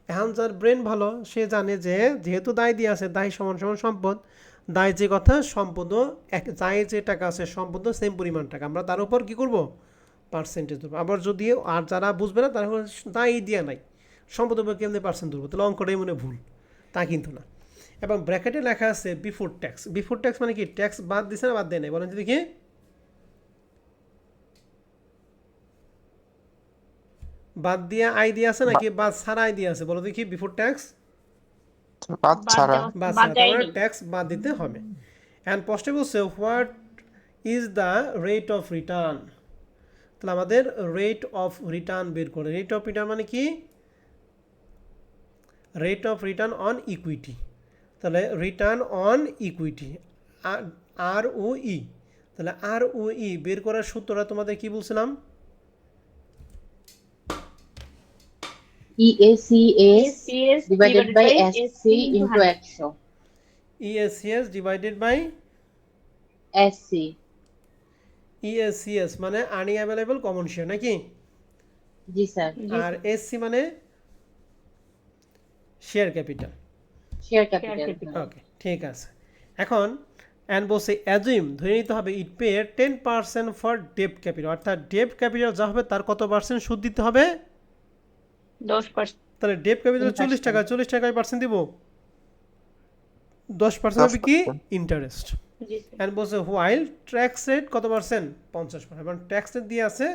এখন যার ব্রেন ভালো সে জানে যে যেহেতু দায় দিয়ে আছে দায় সমান সমান সম্পদ, দায় যে কথা সম্পদও দায় যে টাকা আছে সম্পদও সেম পরিমাণ টাকা, আমরা তার উপর কি করব পার্সেন্টেজ দেবো। আবার যদি আর যারা বুঝবে না তারা দায় দিয়ে নাই সম্পদের উপর কেমনি পার্সেন্ট দেবো, তাহলে অঙ্কটাই মনে ভুল, তা কিন্তু না। এবং ব্র্যাকেটে লেখা আছে বিফোর ট্যাক্স। বিফোর ট্যাক্স মানে কি ট্যাক্স বাদ দিছে না বাদ দেয় নাই বলেন যদি কি? বাদ দিয়ে আয় দিয়ে আছে নাকি বাদ ছাড়া আয় দিয়ে আছে বলো দেখি? বিফোর ট্যাক্স বাদ ছাড়া, বাদ বাদ ছাড়া, দেয়নি। তারপরে ট্যাক্স বাদ দিতে হবে। অ্যান্ড প্রশ্নে বলছে what is the rate of return. তাহলে আমাদের রেট অফ রিটার্ন বের করে। রেট অফ রিটার্ন মানে কি? Rate of return on equity. তাহলে রিটার্ন অন ইকুইটি আর ও ই। তাহলে আর ও ই বের করার সূত্রটা তোমাদের কি বলছিলাম? EACS CS divided by SC into 100. EACS divided by SC. ESCS মানে আর্নিং অ্যাভেলেবল কমন শেয়ার নাকি? জি স্যার। জি আর এসসি মানে share capital. Share share capital. Capital. Okay, ঠিক আছে। এখন অ্যান্ড বলছে অ্যাজুম ধরে নিতে হবে ইট পে 10% ফর ডেপ্ট ক্যাপিটাল, অর্থাৎ ডেপ্ট ক্যাপিটাল যা হবে তার কত পার্সেন্ট সুদ দিতে হবে? 10%। তাহলে ডেপ্ট ক্যাপিটাল 40 টাকা, 40 টাকায় পার্সেন্ট দিব, 10% হবে কি 10%। ইন্টারেস্ট। G sir. অ্যান্ড বলছে হোয়াইল ট্যাক্স রেট কত পার্সেন্ট? 50%, এবং ট্যাক্স রেট দিয়ে আছে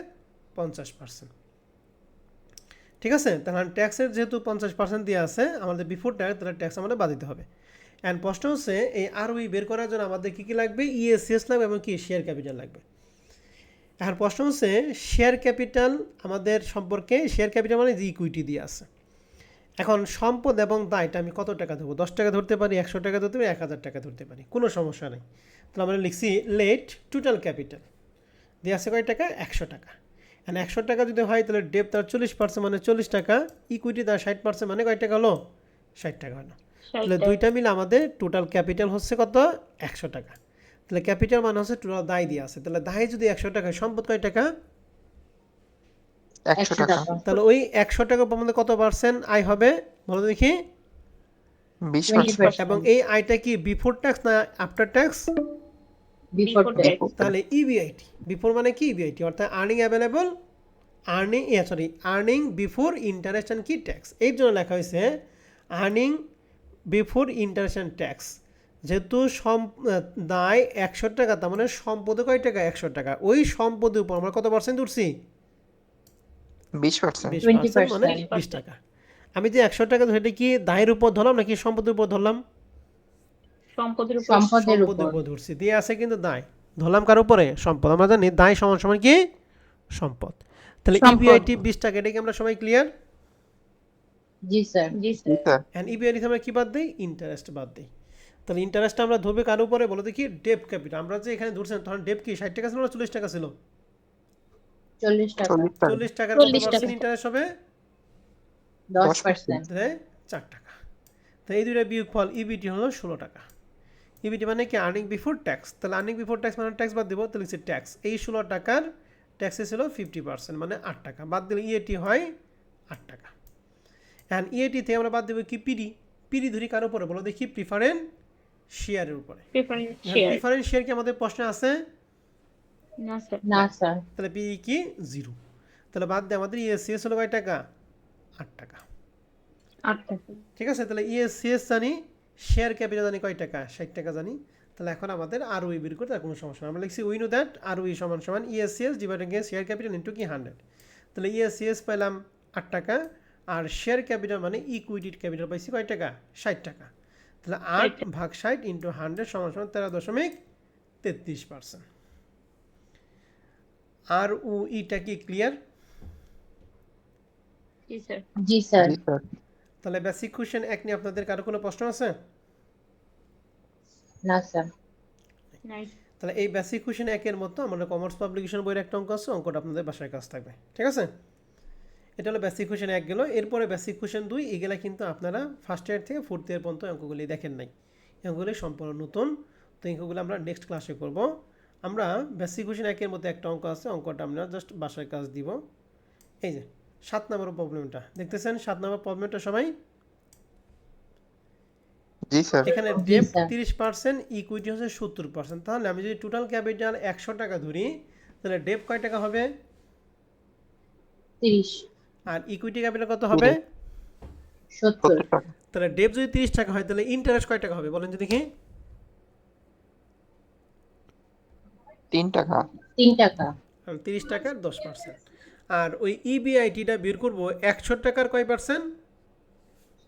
50%। ঠিক আছে, তাহলে ট্যাক্স রেট যেহেতু 50% দিয়ে আছে আমাদের বিফোর ট্যাক্স, তাহলে ট্যাক্স আমাদের বাদ দিতে হবে। অ্যান্ড প্রশ্ন হচ্ছে এই আরওই বের করার জন্য আমাদের কী কী লাগবে? ইএসসিএস লাগবে এবং কি শেয়ার ক্যাপিটাল লাগবে। এখন প্রশ্ন হচ্ছে শেয়ার ক্যাপিটাল আমাদের সম্পর্কে, শেয়ার ক্যাপিটাল মানে যে ইকুইটি দিয়ে আছে। এখন সম্পদ এবং দায়টা আমি কত টাকা দেবো? 10 টাকা ধরতে পারি, 100 টাকা ধরতে পারি, 1000 টাকা ধরতে পারি, কোনো সমস্যা নেই। তাহলে আমরা লিখছি লেট টোটাল ক্যাপিটাল দিয়ে আছে কয় টাকা? 100 টাকা। আর 100 টাকা যদি হয় তাহলে ডেপ তার 40% মানে 40 টাকা, ইকুইটি তার 60% মানে কয় টাকা হলো? 60 টাকা হলো। তাহলে দুইটা মিলে আমাদের টোটাল ক্যাপিটাল হচ্ছে কত? 100 টাকা। তাহলে ক্যাপিটাল মানে হচ্ছে টোটাল দায় দিয়ে আছে, তাহলে দায় যদি 100 টাকা, সম্পদ কয় টাকা? 100 টাকা। তাহলে ওই 100 টাকা আমাদের কত পার্সেন্ট আয় হবে বলো দেখি? 20%। এবং এই আয়টা কি বিফোর ট্যাক্স না after tax? Before Before tax. tax। তাহলে ইবিআইটি, বিফোর মানে কি ইবিআইটি, অর্থাৎ earning available, earning before interest and কি ট্যাক্স। এই জন্য লেখা হয়েছে earning before interest and tax. যেহেতু দায় 100 টাকা, তার মানে সম্পদে কয় টাকা? 100 টাকা। ওই সম্পদের উপর আমরা কত পার্সেন্ট উঠছি? 20%। 20% মানে 20%। 20 টাকা। আমি যে 100 টাকা ধরে, এটা কি দায়ের উপর ধরলাম নাকি সম্পদের উপর ধরলাম? সম্পদের উপর। সম্পদের সম্পদের উপর। উপর ধরছি, দিয়ে আছে কিন্তু দায় ধরলাম কার উপরে? সম্পদ। আমরা জানি দায় সমান সমান কি সম্পদ। তাহলে সম্পদ। ইবিআইটি 20 টাকা, এটা কি আমরা সবাই clear? G sir. G G sir. Sir. And EBIT আমরা কি বাদ দিই? ইন্টারেস্ট বাদ দিই। তাহলে ইন্টারেস্টটা আমরা ধরবে কার উপরে বলো দেখি? Debt capital. আমরা যে এখানে ধরছেন তখন ডেপ কি 60 টাকা ছিল না 40 টাকা ছিল? 40 টাকা। 40 টাকা। 40 টাকার কত 40 টাকা। পার্সেন্ট ইন্টারেস্ট হবে? 10%। তাহলে 4 টাকা। তো এই দুইটা বিয়োগফল ইবিটি হলো 16 টাকা। ইবিটি মানে কি? Earning before tax. তাহলে আর্নিং বিফোর ট্যাক্স মানে ট্যাক্স বাদ দিব, তাহলে হচ্ছে ট্যাক্স। এই 16 টাকার ট্যাক্সে ছিল 50% মানে 8 টাকা, বাদ দিলে ইএটি হয় 8 টাকা। অ্যান্ড ইএটি থেকে আমরা বাদ দেবো কি? পিডি। পিডি ধরি কার উপরে বলো দেখি? প্রিফারেন্স শেয়ারের উপরে। Preference share. প্রিফারেন্স শেয়ার কি আমাদের প্রশ্নে আছে? না স্যার। না স্যার। তাহলে পি কি? 0। তাহলে বাদ দিয়ে আমাদের ইএসসিএস হলো কয় টাকা? 8 টাকা। 8 টাকা। ঠিক আছে, তাহলে ইএসসিএস জানি, শেয়ার ক্যাপিটাল জানি কয় টাকা? 60 টাকা জানি। তাহলে এখন আমাদের আরওই বের করতে আর কোনো সমস্যা না। আমরা লিখছি উই নো দ্যাট আরওই সমান সমান ESCS divided by share capital into কি 100। তাহলে ইএসসিএস পেলাম 8 টাকা, আর শেয়ার ক্যাপিটাল মানে ইকুইটি ক্যাপিটাল পাইছি কয় টাকা? 60 টাকা। তাহলে 8 ভাগ 60 ইনটু 100 সমান সমান 13.33%। আর ও ইটা কি ক্লিয়ার? জি স্যার। জি স্যার। জি স্যার। তাহলে বেসিক কোশ্চেন 1 নিয়ে আপনাদের কারো কোনো প্রশ্ন আছে? না স্যার। নাইস। তাহলে এই বেসিক কোশ্চেন 1 এর মতো আমাদের কমার্স পাবলিকেশন বইয়ের একটা অঙ্ক আছে, অঙ্কটা আপনাদের বাসায় কাজ থাকবে। ঠিক আছে, এটা হলো বেসিক কোশ্চেন 1 গেল। এরপরে বেসিক কোশ্চেন 2, এগুলা কিন্তু আপনারা ফার্স্ট ইয়ার থেকে ফোর্থ ইয়ার পর্যন্ত অঙ্কগুলি দেখেন নাই, অঙ্কগুলি সম্পূর্ণ নতুন। তো অঙ্কগুলো আমরা নেক্সট ক্লাসে করব। আমরা বেসিক কোশ্চেন 1 এর মধ্যে একটা অঙ্ক আছে, অঙ্কটা আমরা জাস্ট বাসায় কাজ দিব। এই যে 7 নম্বর প্রবলেমটা দেখতেছেন, 7 নম্বর প্রবলেমটা সবাই? জি স্যার। এখানে জি ডেপ্ট স্যার। 30%, ইকুইটি হচ্ছে 70%। তাহলে আমি যদি টোটাল ক্যাপিটাল 100 টাকা ধরি, তাহলে ডেপ্ট কয় টাকা হবে? 30। আর ইকুইটি ক্যাপিটাল কত হবে? 70। 70 টাকা। তাহলে ডেপ্ট যদি 30 টাকা হয় তাহলে ইন্টারেস্ট কয় টাকা হবে বলেন তো দেখি? 3 টাকা। 3 টাকা। 30 টাকার 10%। আর ওই ইবিআইটিটা বের করব 100 টাকার কয় পার্সেন্ট?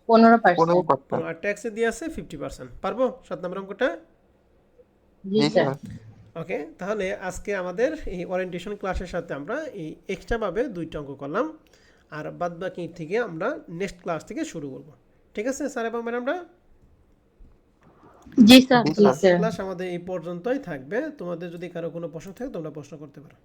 15%। 15%। আর ট্যাক্সে দিয়ে আছে 50%। পারবো 7 নম্বর অঙ্কটা? জি জি স্যার। স্যার। ওকে, তাহলে আজকে আমাদের এই ওরিয়েন্টেশন ক্লাসের সাথে আমরা এই এক্সট্রাভাবে 2টা অঙ্ক করলাম, আর বাদ বাকি থেকে আমরা নেক্সট ক্লাস থেকে শুরু করব। ঠিক আছে স্যার এবং ম্যাডামরা? জি স্যার। জি স্যার। ক্লাস আমাদের এই পর্যন্তই থাকবে। তোমাদের যদি কারো কোনো প্রশ্ন থাকে তোমরা প্রশ্ন করতে পারো।